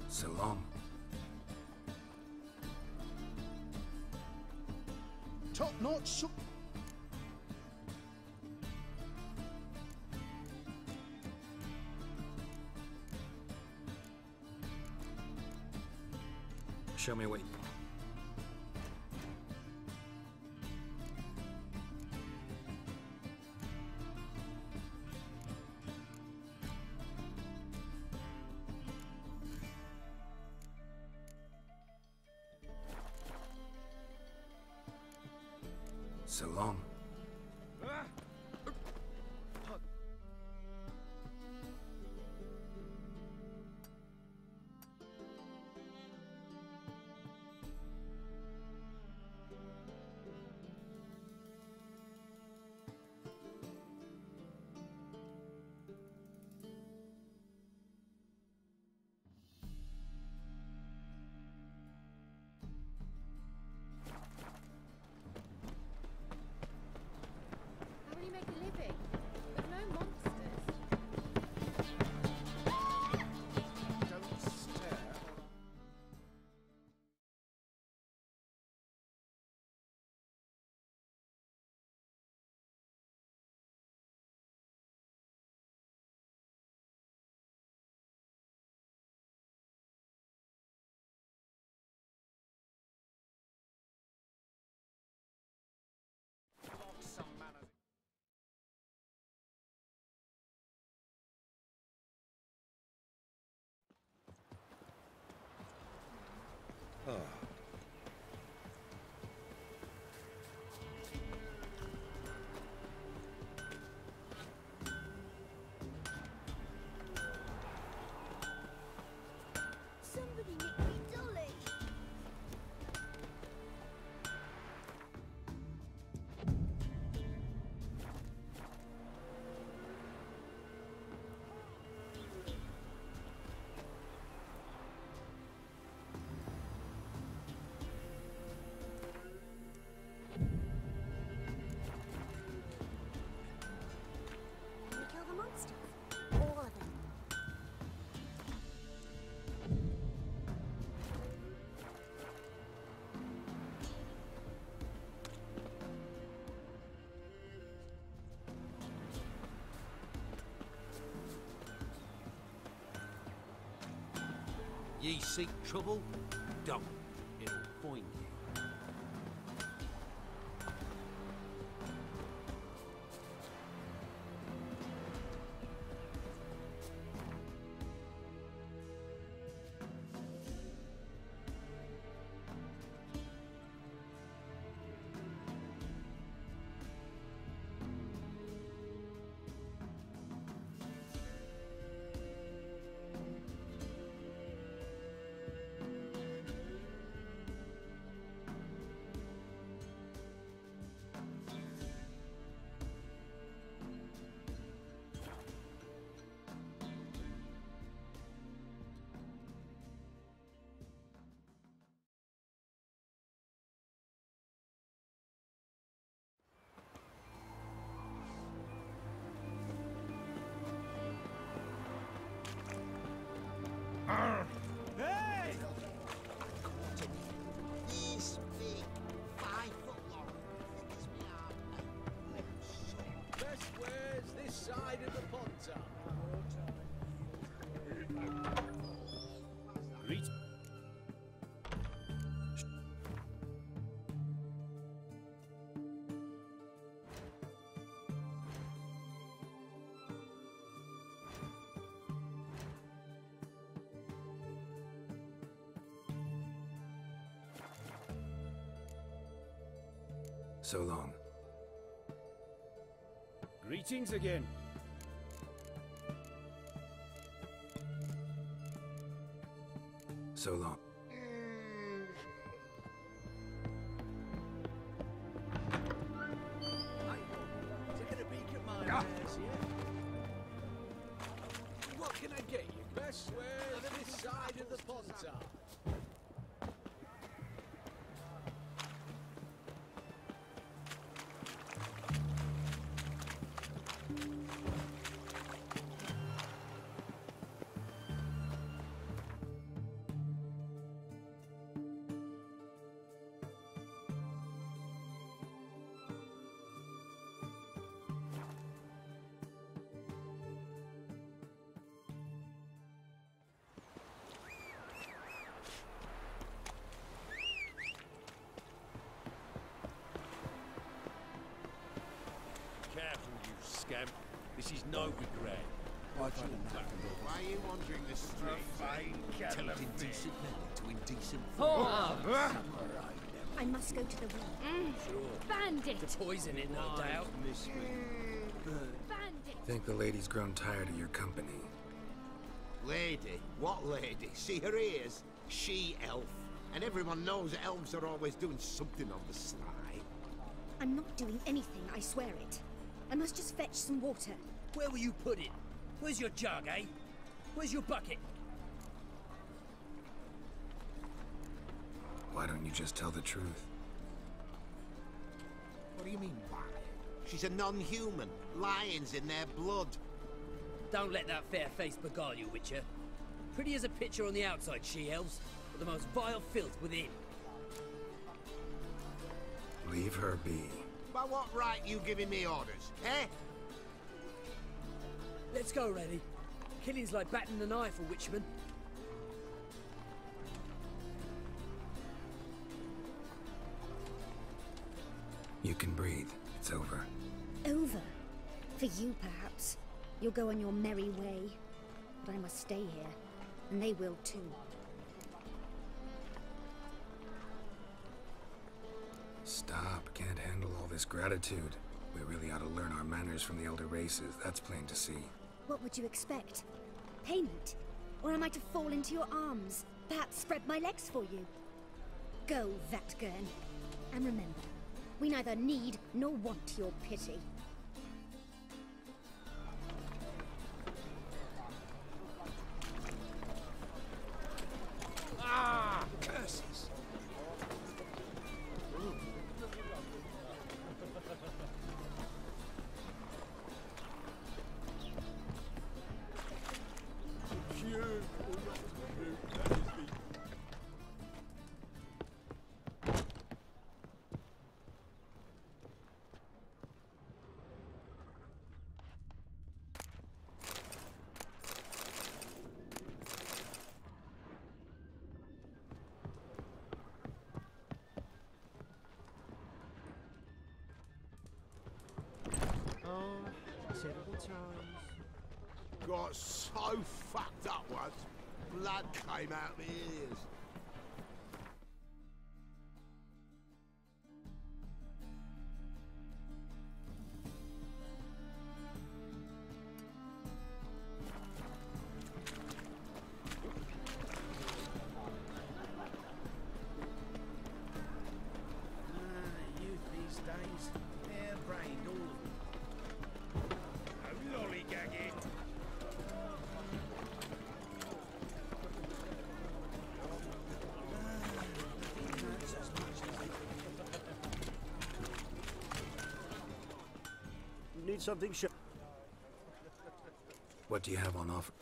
So long. Top-notch sword. Show me what. So long. Ye seek trouble? Don't. It'll find you. Hey! This big, 5 foot long. Thick as me arm. Best where's this side of the ponton? Greet. So long. Greetings again. So long. Taking a peek at my wares here. What can I get you? Best wares this side of the ponton. Careful, you scamp. This is no regret. Why are you wandering the streets? Tempting decent men to indecent I must go to the well. Bandit! To poison it, no doubt. Bandit! Think the lady's grown tired of your company. Lady? What lady? See her ears? She-elf. And everyone knows elves are always doing something on the sly. I'm not doing anything, I swear it. I must just fetch some water. Where will you put it? Where's your jug, eh? Where's your bucket? Why don't you just tell the truth? What do you mean by it? She's a non-human. Lions in their blood. Don't let that fair face beguile you, Witcher. Pretty as a picture on the outside, she-elves, but the most vile filth within. Leave her be. By what right you giving me orders, eh? Let's go, Reddy. Killing's like batting an eye for Witchman. You can breathe. It's over. Over? For you, perhaps. You'll go on your merry way. But I must stay here. And they will too. Stop. Can't handle all this gratitude. We really ought to learn our manners from the elder races. That's plain to see. What would you expect? Payment? Or am I to fall into your arms? Perhaps spread my legs for you? Go, Vatgern. And remember, we neither need nor want your pity. Ah! Curses! Terrible times. Got so fucked up once, blood came out my ears. Youth these days, hair-brained, all of them. No lollygagging. Need something What do you have on offer?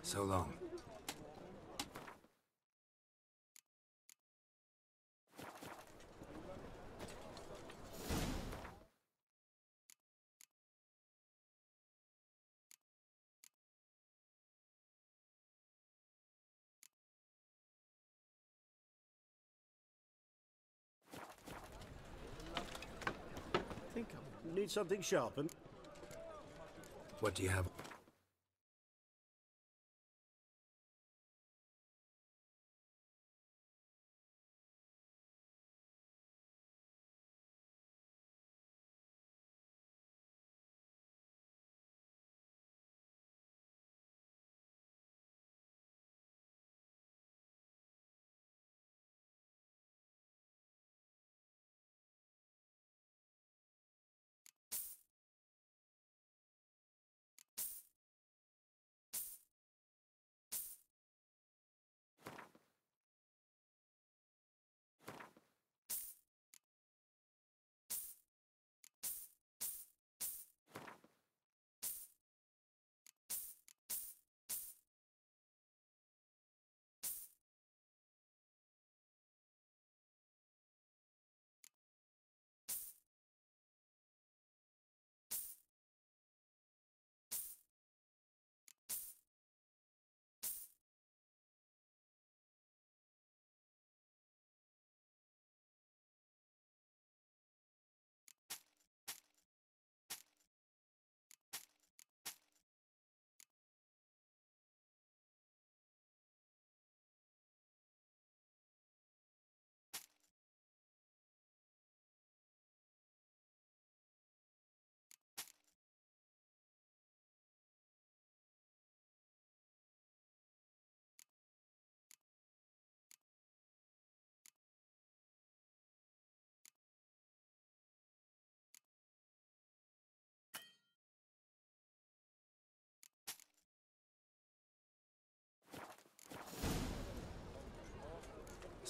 So long. Need something sharpened? What do you have?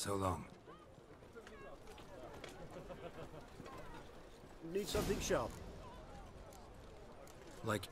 So long. Need something sharp? Like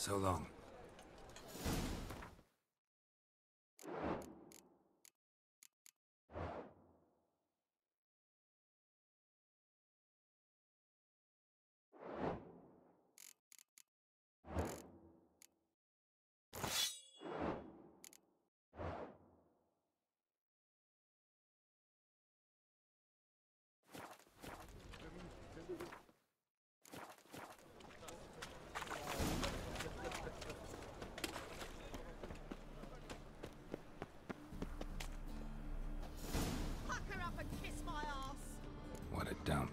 So long. What a dump.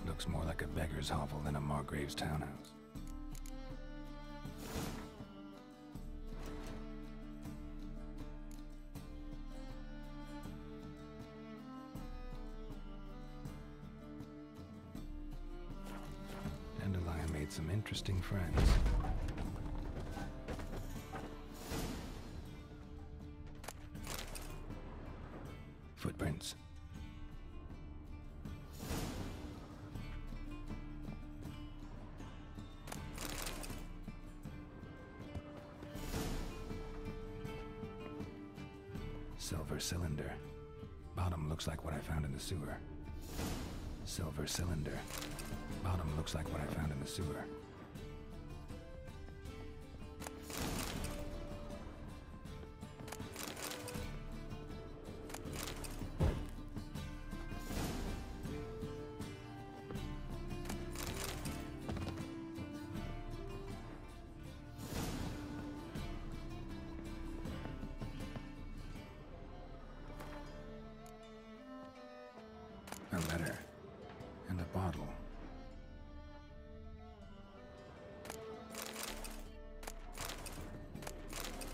Looks more like a beggar's hovel than a Margrave's townhouse. Dandelion made some interesting friends. Footprints. Silver cylinder. Bottom looks like what I found in the sewer. Silver cylinder. Bottom looks like what I found in the sewer. A letter. And a bottle.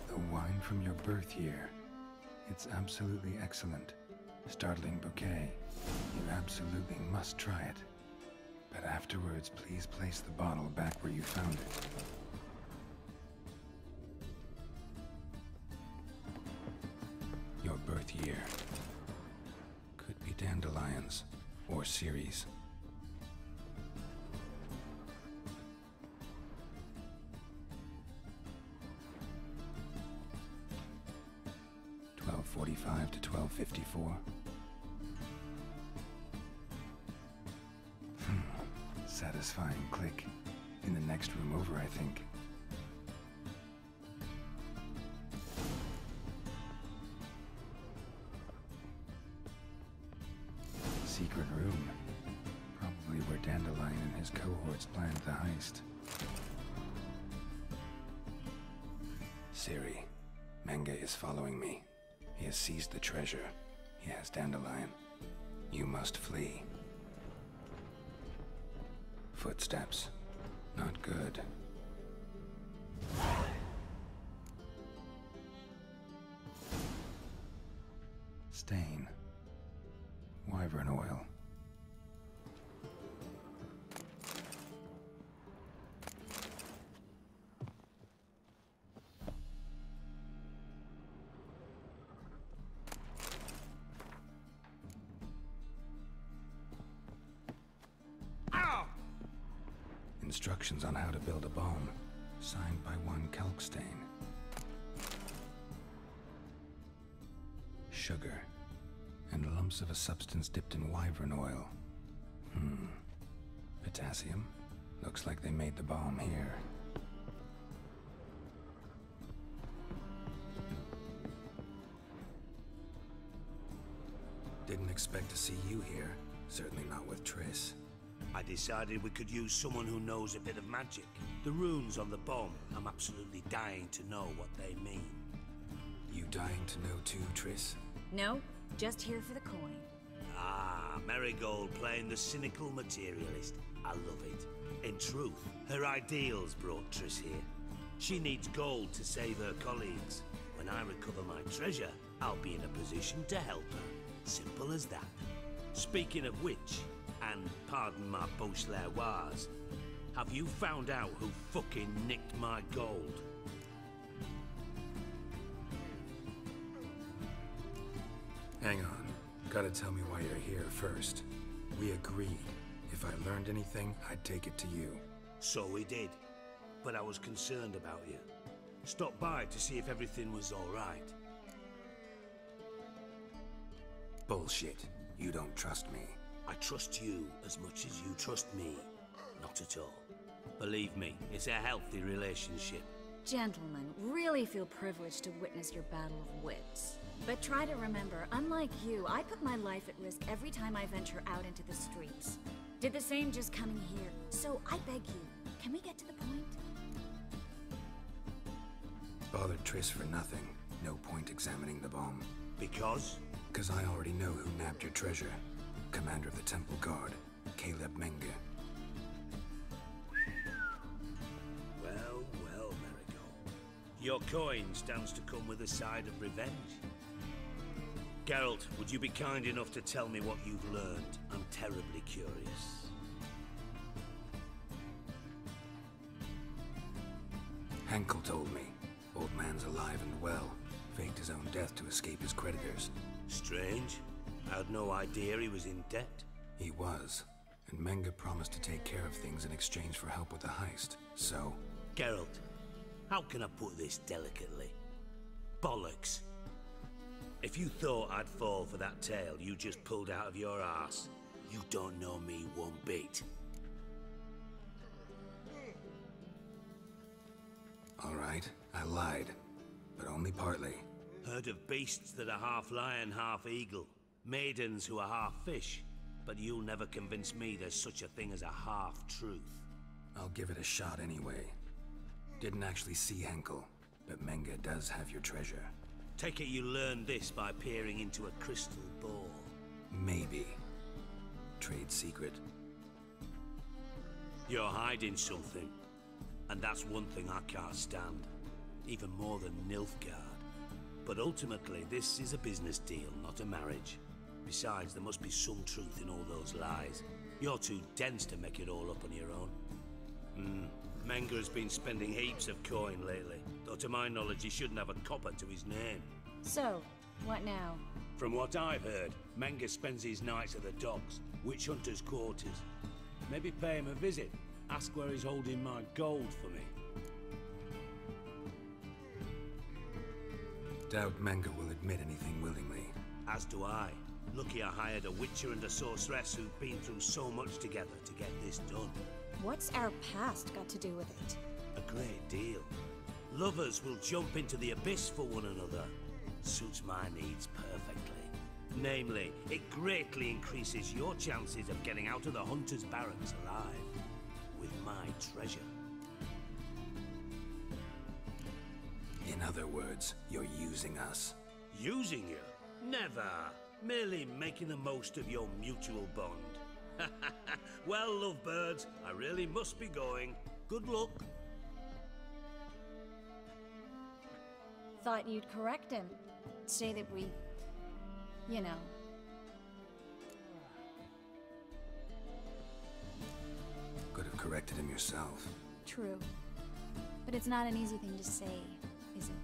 The wine from your birth year. It's absolutely excellent. Startling bouquet. You absolutely must try it. But afterwards, please place the bottle back where you found it. Your birth year. Could be dandelions. Or Ceres. $12:45 to $12:54. Satisfying click. In the next room over, I think. Secret room. Probably where Dandelion and his cohorts planned the heist. Ciri, Menge is following me. He has seized the treasure. He has Dandelion. You must flee. Footsteps. Not good. Stain. Wyvern oil. Instructions on how to build a bomb, signed by one Kalkstein. Sugar, and lumps of a substance dipped in wyvern oil. Potassium? Looks like they made the bomb here. Didn't expect to see you here. Certainly not with Triss. I decided we could use someone who knows a bit of magic. The runes on the bomb, I'm absolutely dying to know what they mean. You dying to know too, Triss? No, just here for the coin. Ah, Marigold playing the cynical materialist. I love it. In truth, her ideals brought Triss here. She needs gold to save her colleagues. When I recover my treasure, I'll be in a position to help her. Simple as that. Speaking of which, and pardon my Beauclervoise, have you found out who fucking nicked my gold? Hang on. Gotta tell me why you're here first. We agreed. If I learned anything, I'd take it to you. So we did. but I was concerned about you. Stopped by to see if everything was all right. Bullshit. You don't trust me. I trust you as much as you trust me. Not at all. Believe me, it's a healthy relationship. Gentlemen, really feel privileged to witness your battle of wits. But try to remember, unlike you, I put my life at risk every time I venture out into the streets. Did the same just coming here. So I beg you, can we get to the point? Bothered Triss for nothing. No point examining the bomb. Because? Because I already know who nabbed your treasure. Commander of the Temple Guard, Caleb Menge. Well, Marigold. Your coin stands to come with a side of revenge. Geralt, would you be kind enough to tell me what you've learned? I'm terribly curious. Henkel told me. Old man's alive and well. Faked his own death to escape his creditors. Strange. I had no idea he was in debt. He was. And Menge promised to take care of things in exchange for help with the heist. So... Geralt, how can I put this delicately? Bollocks. If you thought I'd fall for that tale you just pulled out of your arse, you don't know me one bit. All right, I lied. But only partly. Heard of beasts that are half lion, half eagle. Maidens who are half fish. But you'll never convince me there's such a thing as a half-truth. I'll give it a shot anyway. Didn't actually see Henkel, but Menge does have your treasure. Take it you learned this by peering into a crystal ball. Maybe. Trade secret. You're hiding something. And that's one thing I can't stand. Even more than Nilfgaard. But ultimately, this is a business deal, not a marriage. Besides, there must be some truth in all those lies. You're too dense to make it all up on your own. Menger's been spending heaps of coin lately. Though to my knowledge, he shouldn't have a copper to his name. So, what now? From what I've heard, Menge spends his nights at the docks, witch hunters' quarters. Maybe pay him a visit. Ask where he's holding my gold for me. Doubt Menge will admit anything willingly. As do I. Lucky I hired a witcher and a sorceress who've been through so much together to get this done. What's our past got to do with it? A great deal. Lovers will jump into the abyss for one another. Suits my needs perfectly. Namely, it greatly increases your chances of getting out of the hunter's barracks alive. With my treasure. In other words, you're using us. Using you? Never. Merely making the most of your mutual bond. Well, lovebirds, I really must be going. Good luck. Thought you'd correct him. Say that we... you know... Could have corrected him yourself. True. But it's not an easy thing to say, is it?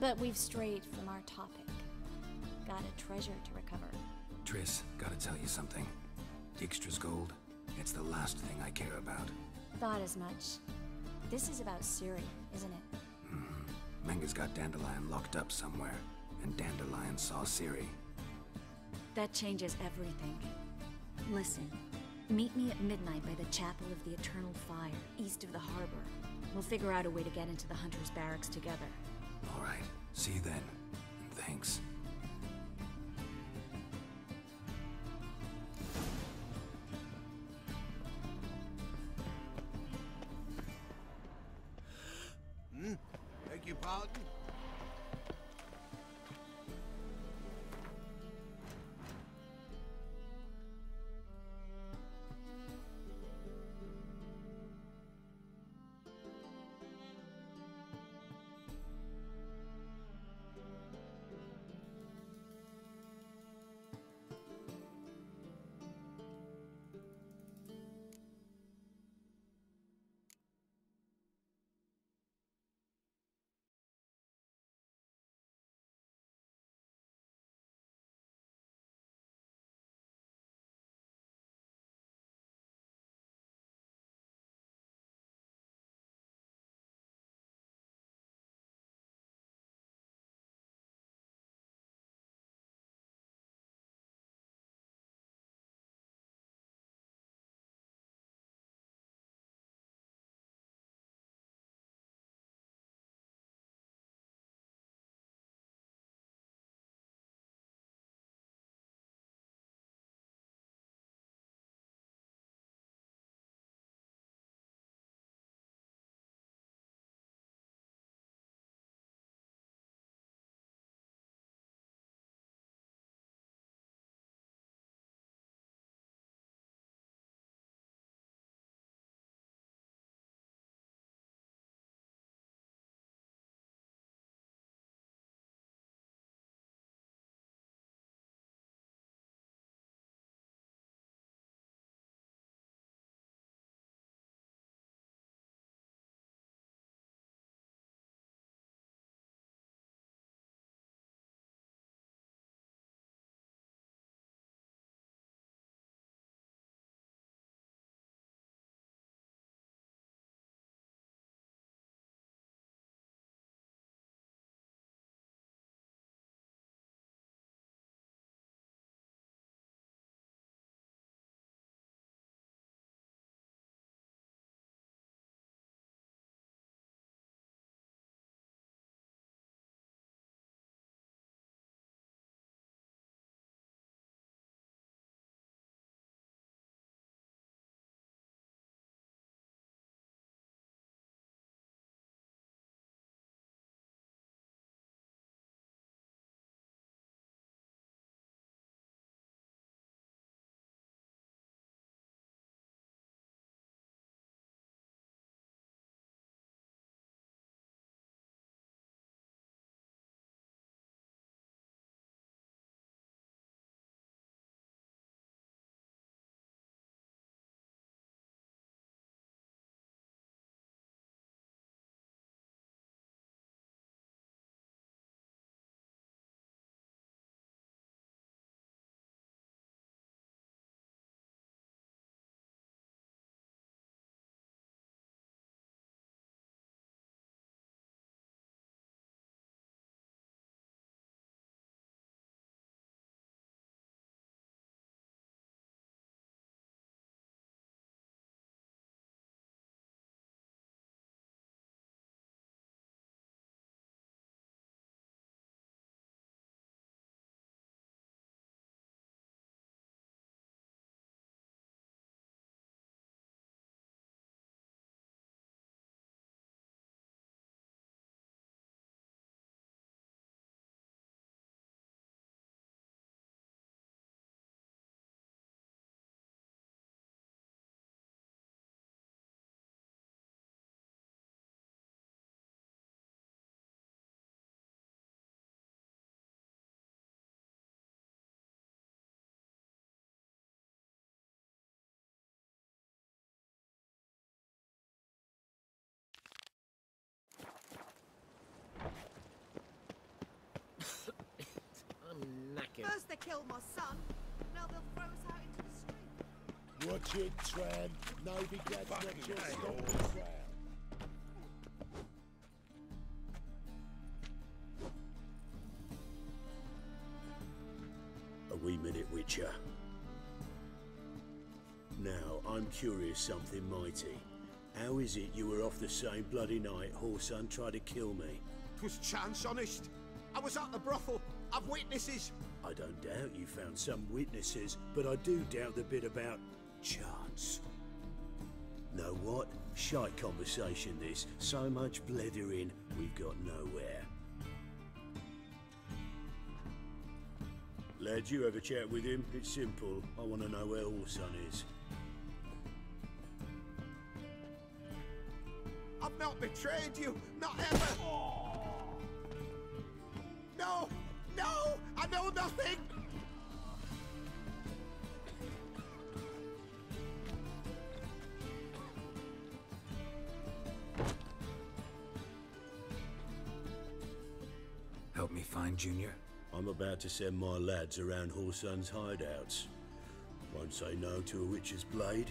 But we've strayed from our topic. Got a treasure to recover. Triss, gotta tell you something. Dijkstra's gold, it's the last thing I care about. Thought as much. This is about Ciri, isn't it? Menge's got Dandelion locked up somewhere, and Dandelion saw Ciri. That changes everything. Listen, meet me at midnight by the Chapel of the Eternal Fire, east of the harbor. We'll figure out a way to get into the Hunter's Barracks together. All right, see you then, and thanks. Beg your pardon? him. First they killed my son, now they'll throw us out into the street. Watch it, Tram. Navy gets not just stop the crowd. A wee minute, Witcher. Now, I'm curious something mighty. How is it you were off the same bloody night Whoreson tried to kill me? 'Twas chance, honest. I was at the brothel. I've witnesses. I don't doubt you found some witnesses, but I do doubt the bit about chance. Know what? Shite conversation this. So much blethering, we've got nowhere. Lads, you have a chat with him. It's simple. I want to know where Whoreson is. I've not betrayed you, not ever. No, no, I know nothing. Help me find Junior? I'm about to send my lads around Whoreson's hideouts. Won't say no to a witch's blade.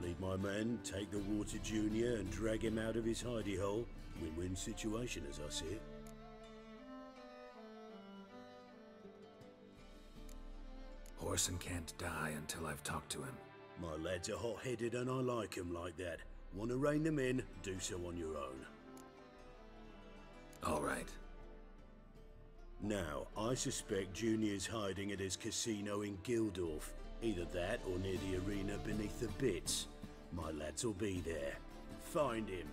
Lead my men, take the water Junior and drag him out of his hidey hole. Win-win situation as I see it. Whoreson can't die until I've talked to him. My lads are hot-headed and I like 'em like that. Want to rein them in? Do so on your own. All right. Now, I suspect Junior's hiding at his casino in Gildorf. Either that or near the arena beneath the Bits. My lads will be there. Find him.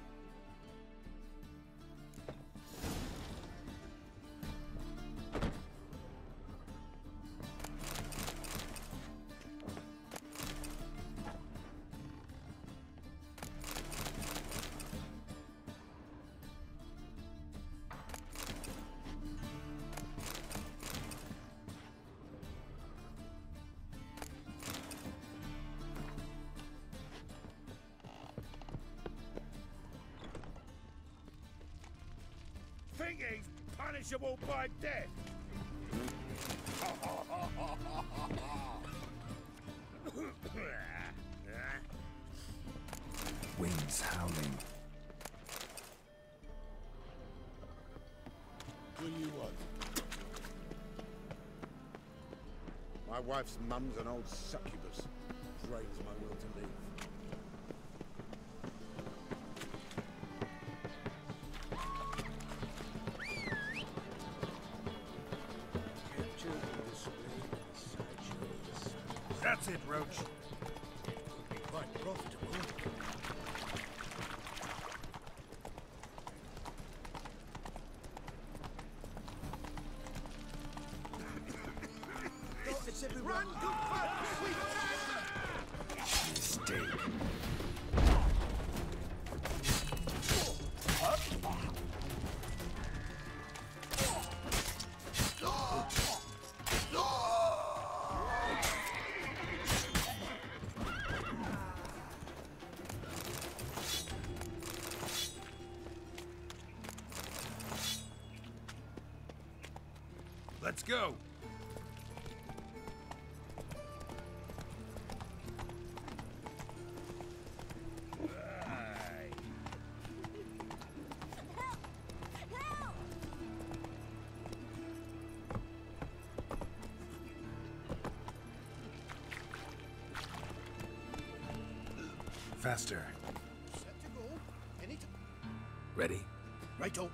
Think he's punishable by death? Winds howling. What do you want? My wife's mum's an old succubus. Drains my will to live. That's it, Roach. It will be quite profitable. Run, good fuck! Mistake. Let's go. Faster. Set to go. Anytime. Ready? Righto.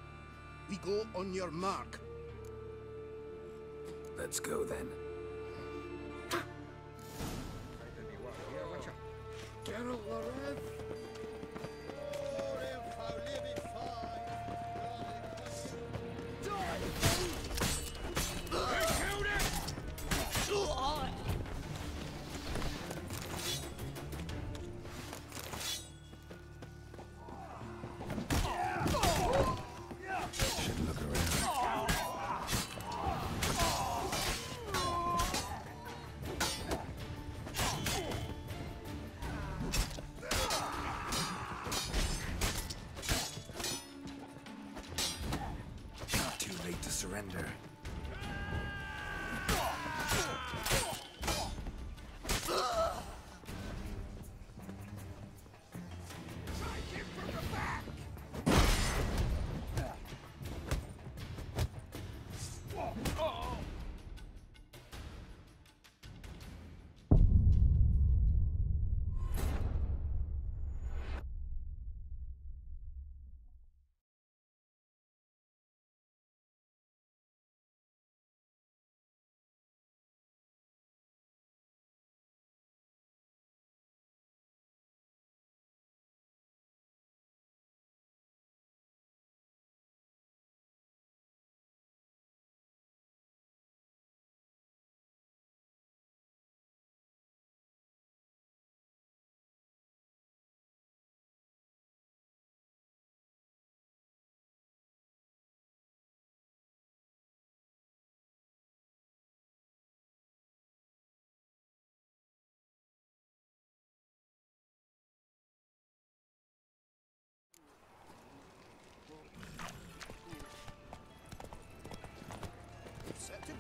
We go on your mark. Let's go then. Geralt Larev. Should look around.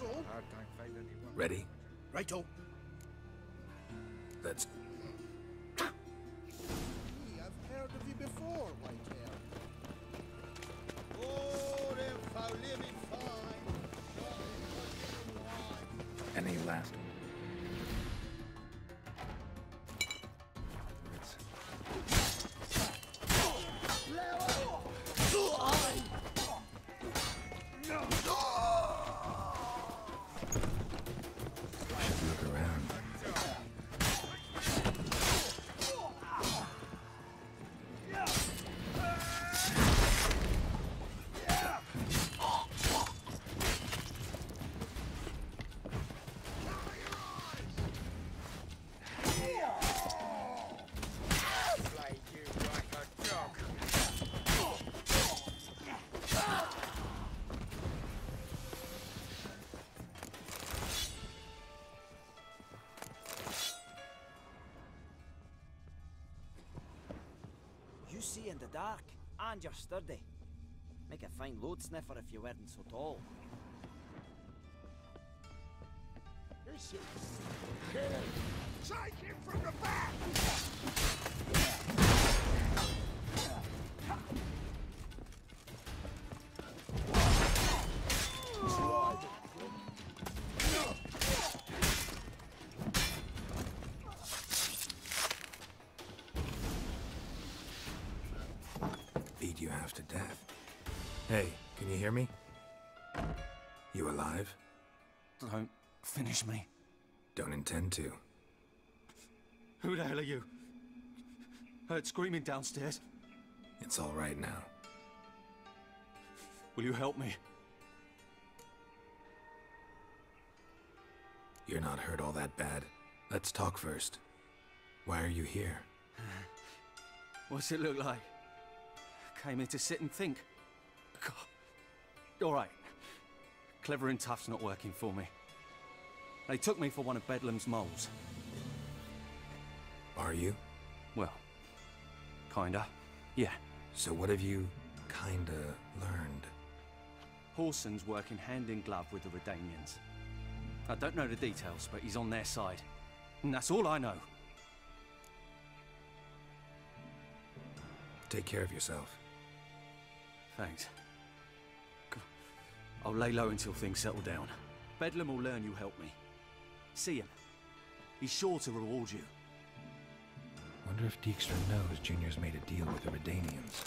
go. Ready? Righto. Let's... I've heard of you before, Whitehair. Oh, them foul living fine. Any last... Look around. You see in the dark, and you're sturdy. Make a fine load sniffer if you weren't so tall. Take him from the back! Beat you half to death. Hey, can you hear me? You alive? Don't finish me. Don't intend to. Who the hell are you? Heard screaming downstairs. It's all right now. Will you help me? You're not hurt all that bad. Let's talk first. Why are you here? What's it look like? Came here to sit and think. God. All right. Clever and tough's not working for me. They took me for one of Bedlam's moles. Are you? Well, kinda. Yeah. So what have you kinda learned? Whoreson's working hand in glove with the Redanians. I don't know the details, but he's on their side. And that's all I know. Take care of yourself. Thanks. I'll lay low until things settle down. Bedlam will learn you helped me. See him. He's sure to reward you. Wonder if Dijkstra knows Junior's made a deal with the Redanians.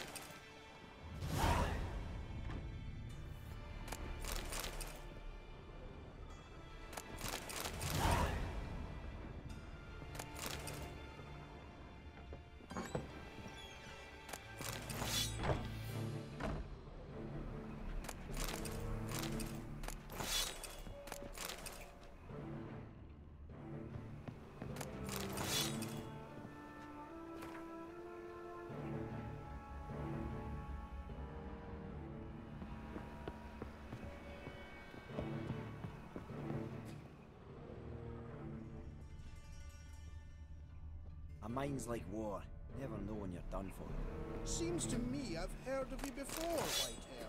A mind's like war. Never know when you're done for. Seems to me I've heard of you before, Whitehair.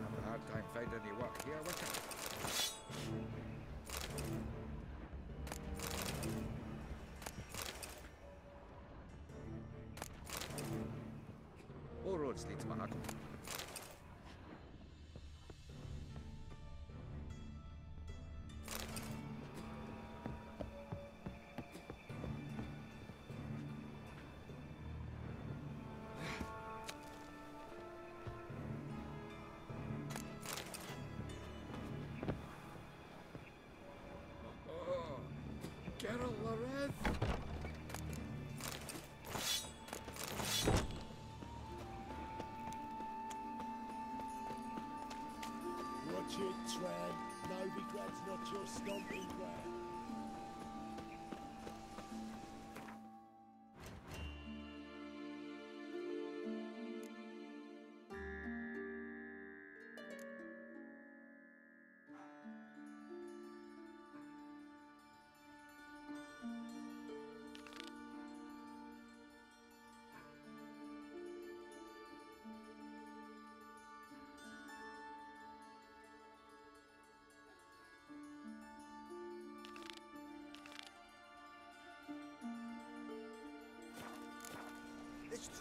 Have a hard time finding any work here, Wickham. All roads lead to Mahakam. Geralt Loreth. Watch it, Tran. Novigrad's not your stomping ground.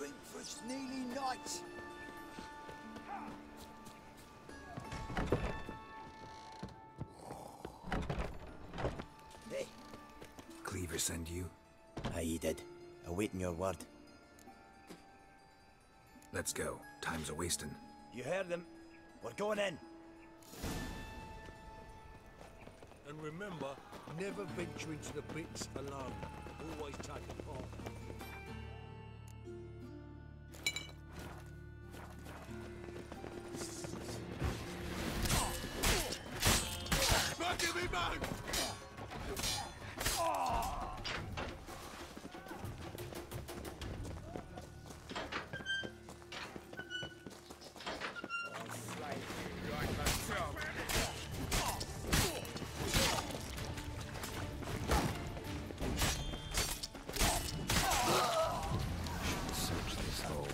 drink for it's nearly night. Hey. Cleaver send you? Aye, he did. Awaiting your word. Let's go. Time's a-wasting. You heard him. We're going in. And remember, never venture into the pits alone. Always take a partner. Give me back! Search this hole.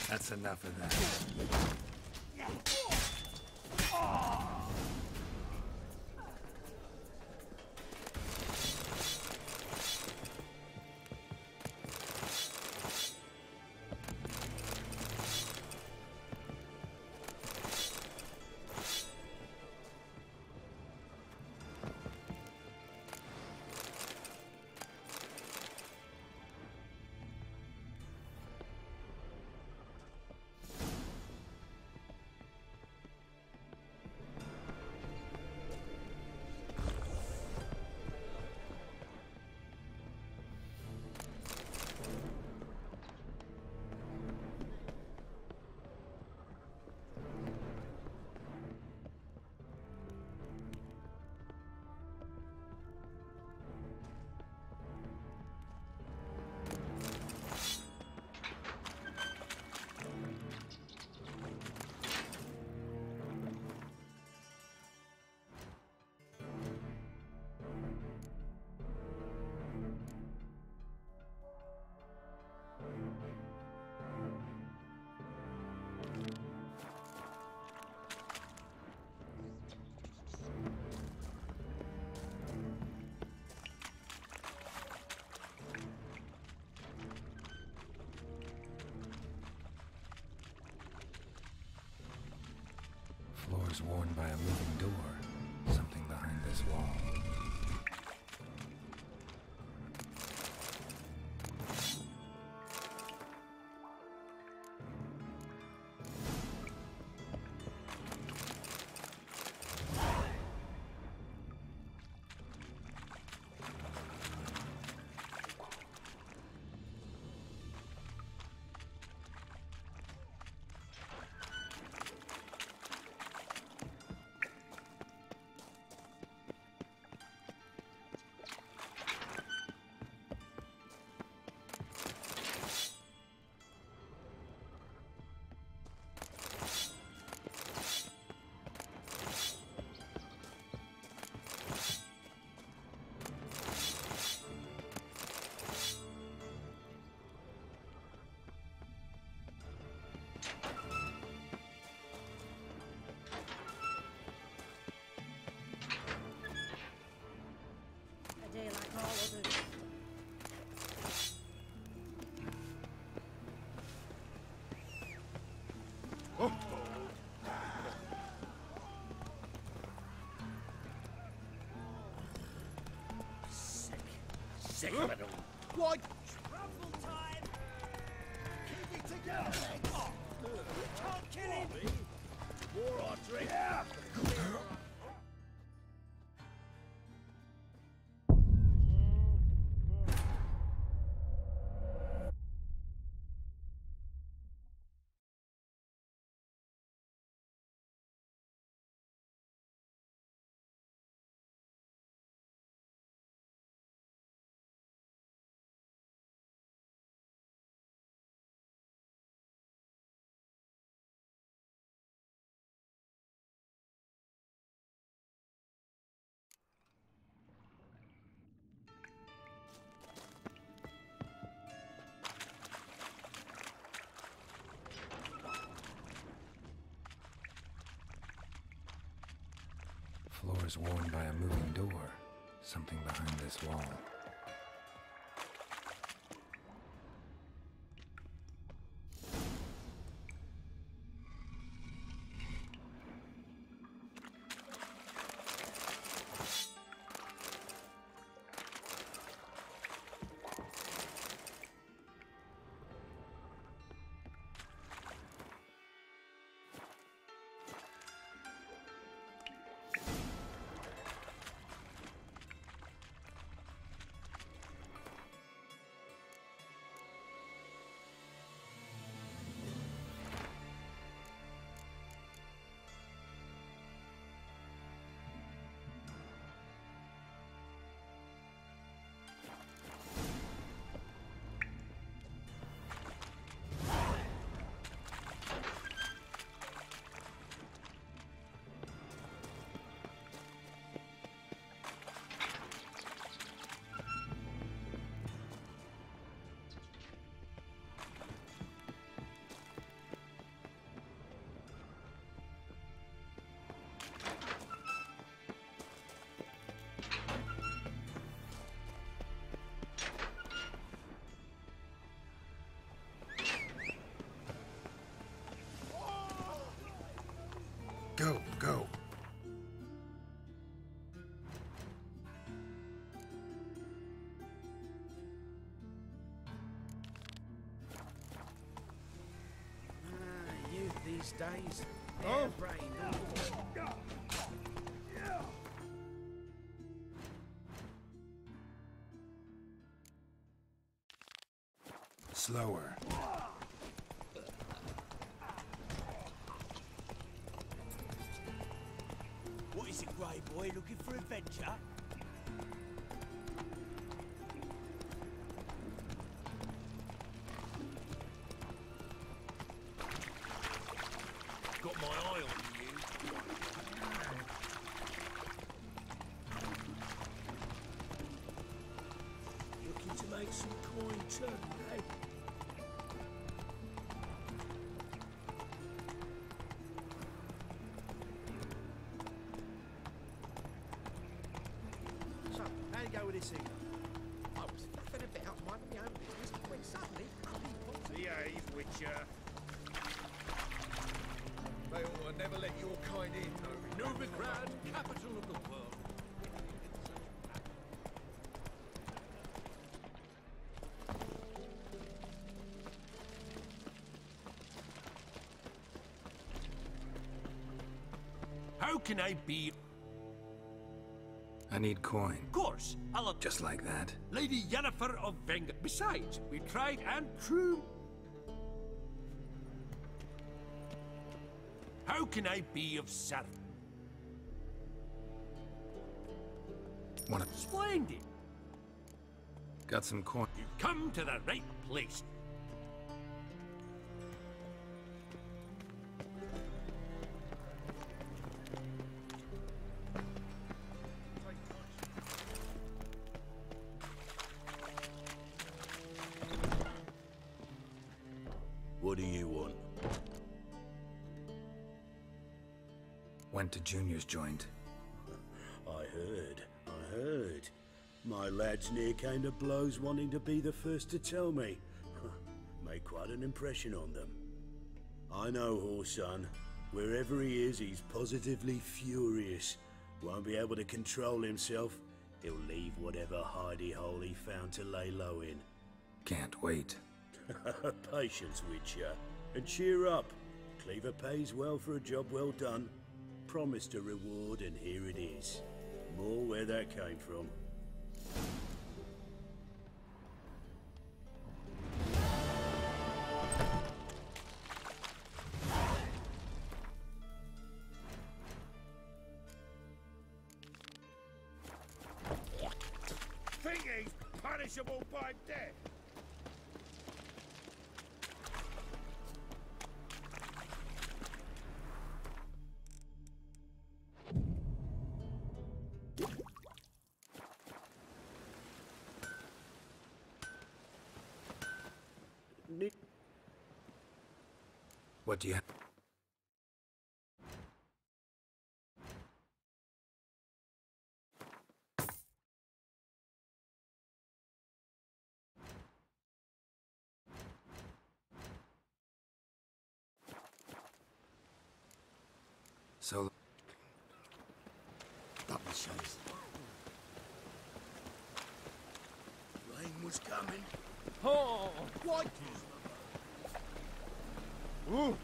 That's enough of that. Floor's worn by a moving door. Something behind this wall. sick of it all. Why? Ruffle time! Keep it together, then! Oh, you can't kill him! More or drink. Floor is worn by a moving door. Something behind this wall. Go, go. Youth these days. Oh, brain. Slower. What is it, Grey Boy? Looking for adventure? Got my eye on you. Looking to make some coin too, eh? So, how you go with this evening? I was fluffing about minding my own business when suddenly Behave, Witcher. They ought to never let your kind in, Novigrad, capital of the world. How can I be? I need coin. Of course, I'll Just like that. Lady Yennefer of Venga. Besides, we tried and true. How can I be of service? Wanna... Splendid. Got some coin. You've come to the right place. What do you want? Went to Junior's joint. I heard. My lads near came to blows wanting to be the first to tell me. Made quite an impression on them. I know Horson. Wherever he is, he's positively furious. Won't be able to control himself. he'll leave whatever hidey hole he found to lay low in. Can't wait. Patience, Witcher, and cheer up. Cleaver pays well for a job well done. Promised a reward, and here it is. More where that came from. Think he's punishable by death? What do you have? So... That was shows. Rain was coming. Oh! What? Ooh!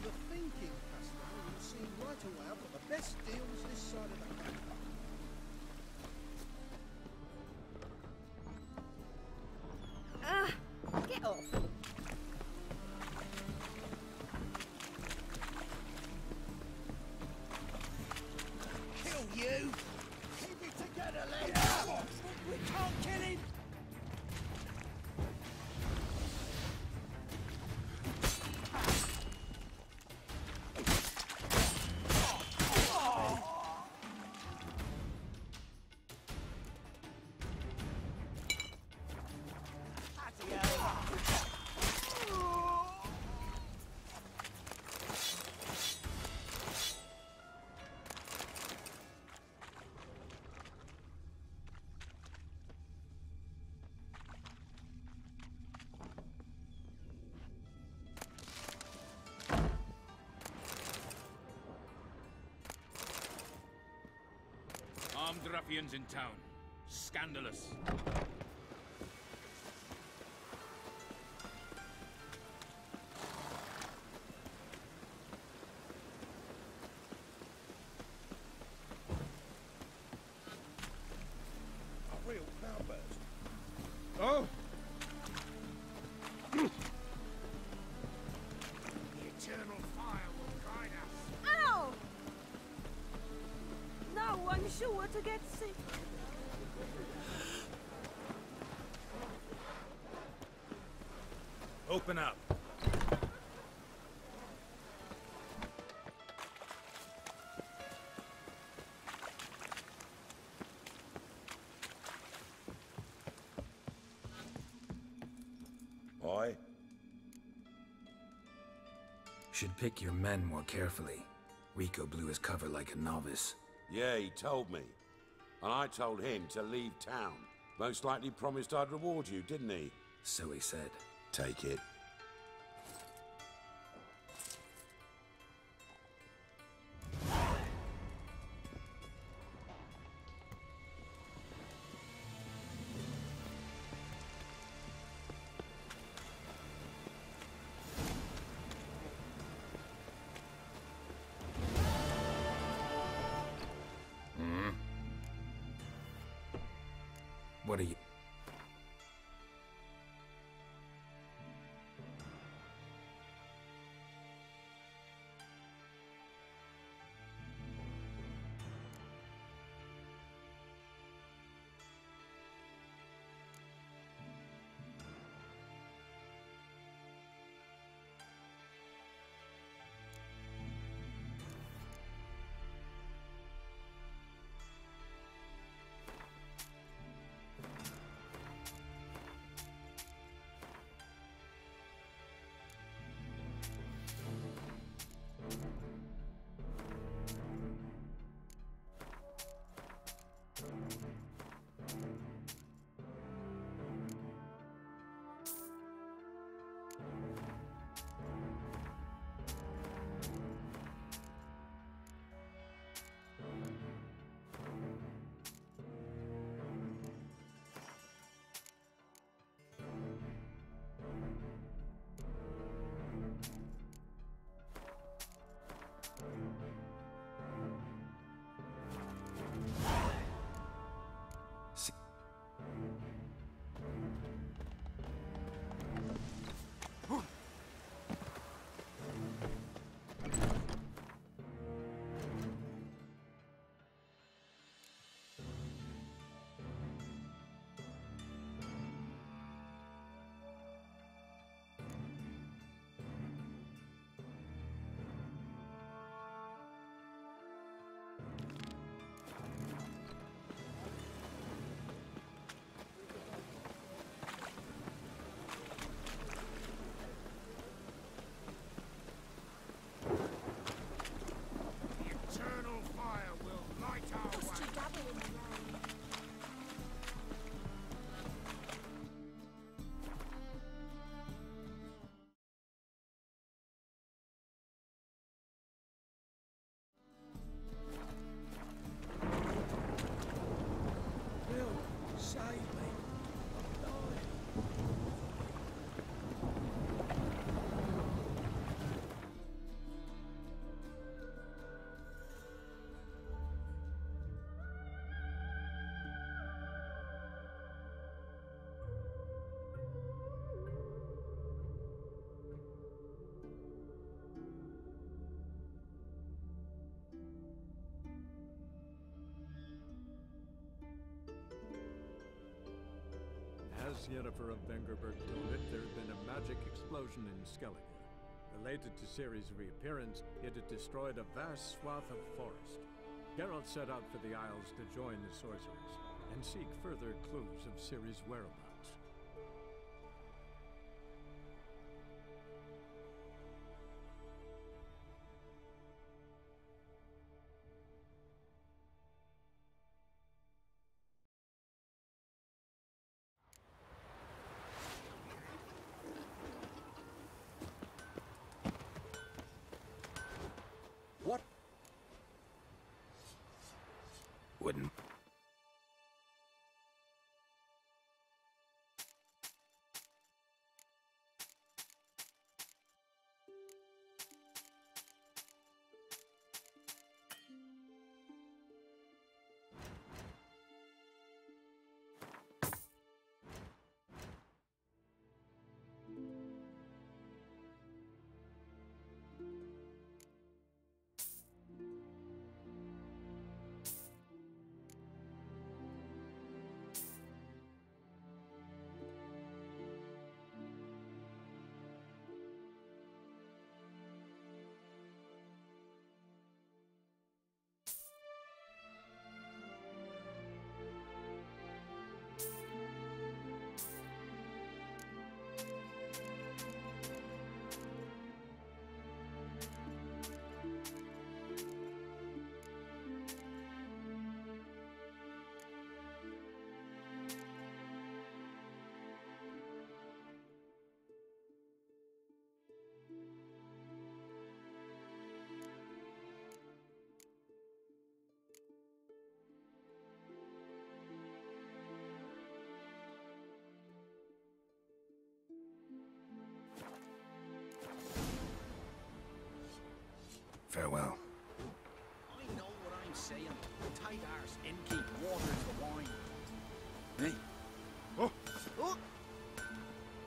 The thinking, Pascal, will see right away I've got the best deals this side of the camp. Get off. Kill you! Keep it together, lads! We can't kill him! Armed ruffians in town. Scandalous. A real cloudburst. Oh! The eternal fire will guide us. Ow! No, I'm sure to get sick. Open up. Aye? Should pick your men more carefully. Rico blew his cover like a novice. Yeah, he told me. And I told him to leave town. Most likely promised I'd reward you, didn't he? So he said. Take it. What are you... As Yennefer of Vengerberg told it, there had been a magic explosion in Skellige. Related to Ciri's reappearance, it had destroyed a vast swath of forest. Geralt set out for the Isles to join the sorcerers and seek further clues of Ciri's whereabouts. What? Wouldn't. Farewell. I know what I'm saying. Tight arse, innkeep, waters the wine. Hey. Oh. Oh.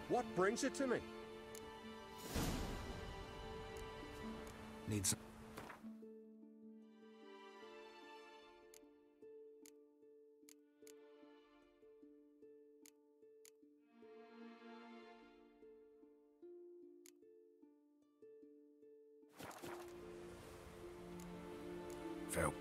What brings it to me? Need some. Farewell.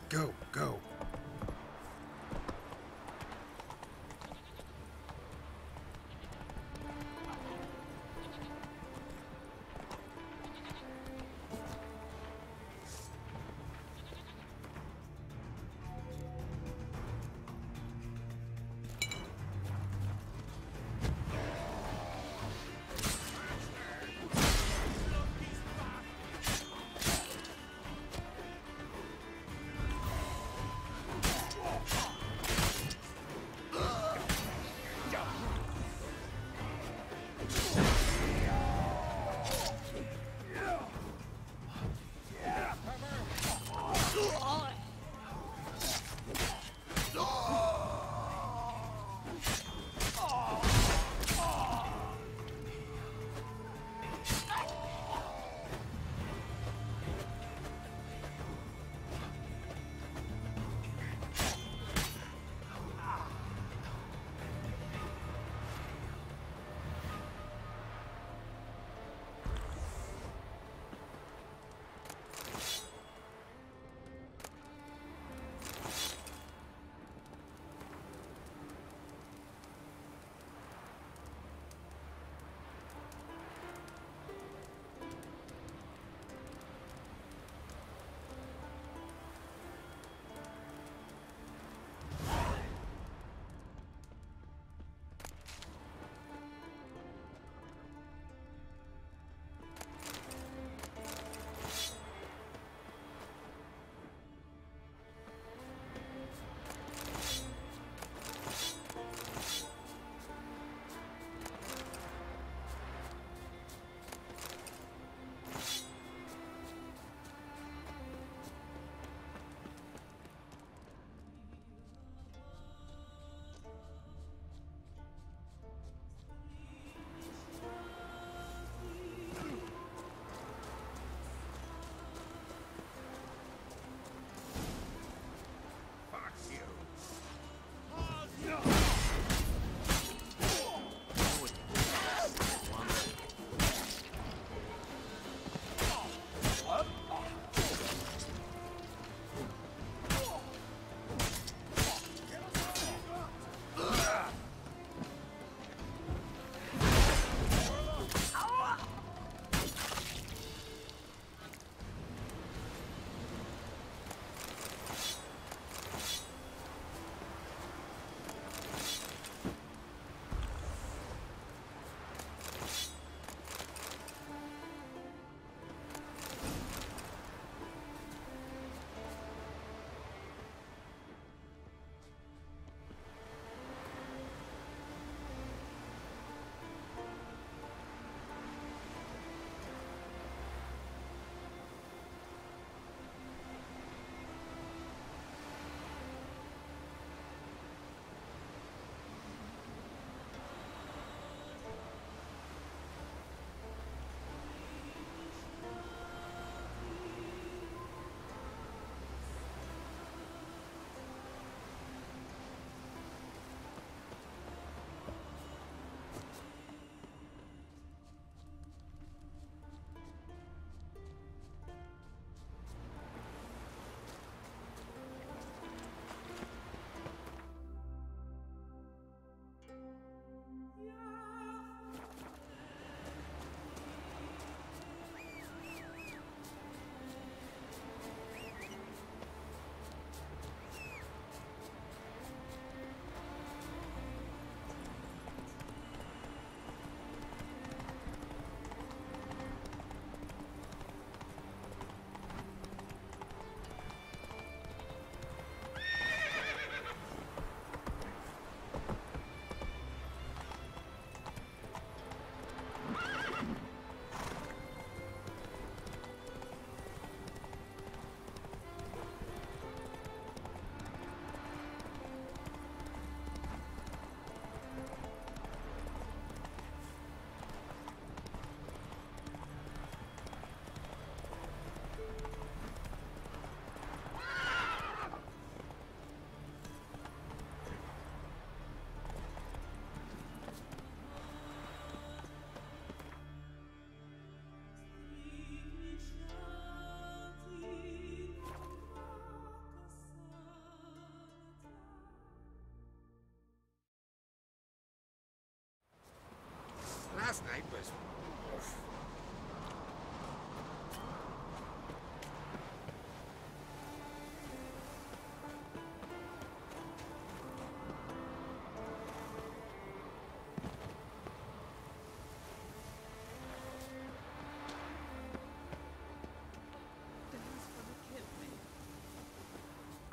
Go, go.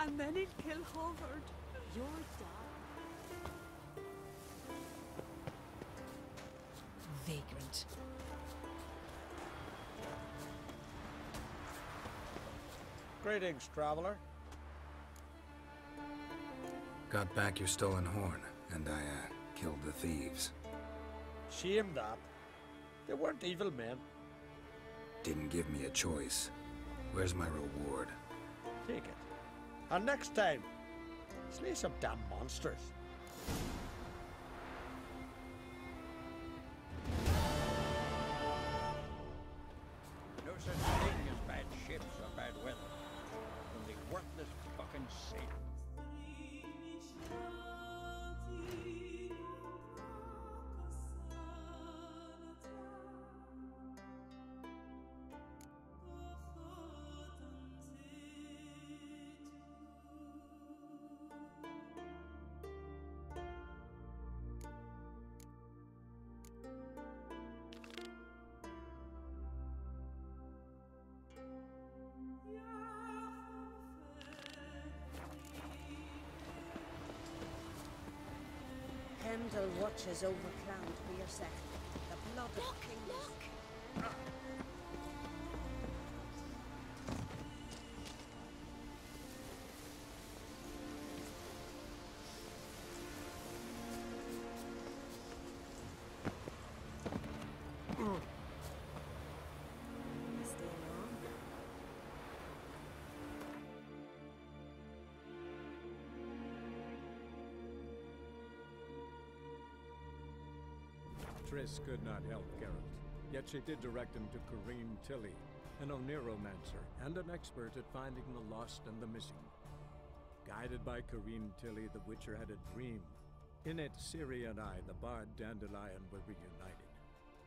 And then he'd kill Hovard. You're done. Vagrant. Greetings, traveler. Got back your stolen horn, and I, killed the thieves. Shame that. They weren't evil men. Didn't give me a choice. Where's my reward? Take it. And next time, slay some damn monsters. No such thing as bad ships or bad weather. Only worthless fucking sailors. Heimdall watches over Cloud for your sake. The blood of kings. Triss could not help Geralt, yet she did direct him to Corrine Tilly, an Oniromancer and an expert at finding the lost and the missing. Guided by Corrine Tilly, the Witcher had a dream. In it, Ciri and I, the bard Dandelion, were reunited.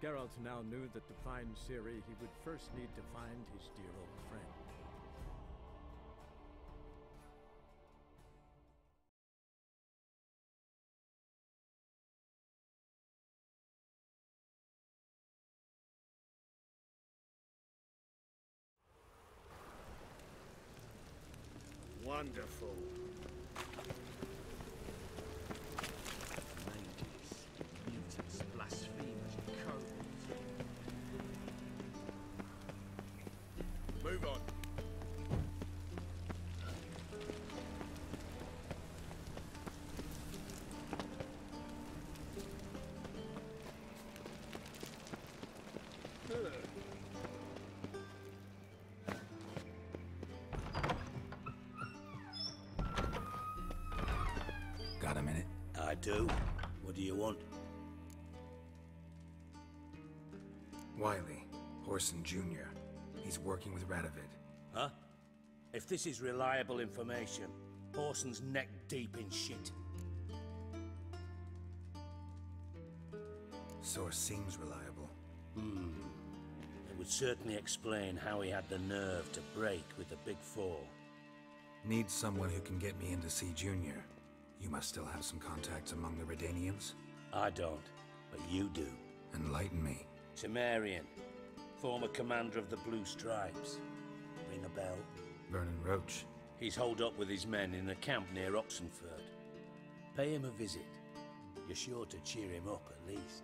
Geralt now knew that to find Ciri, he would first need to find his dear old friend. Wonderful. Mages, mutants, blasphemers, cowards. Move on. Got a minute? I do. What do you want? Wiley, Whoreson Jr. He's working with Radovid. Huh? If this is reliable information, Whoreson's neck deep in shit. Source seems reliable. It would certainly explain how he had the nerve to break with the Big Four. Need someone who can get me into see Jr. You must still have some contacts among the Redanians? I don't, but you do. Enlighten me. Temerian, former commander of the Blue Stripes. Ring a bell? Vernon Roach. He's holed up with his men in a camp near Oxenford. Pay him a visit. You're sure to cheer him up, at least.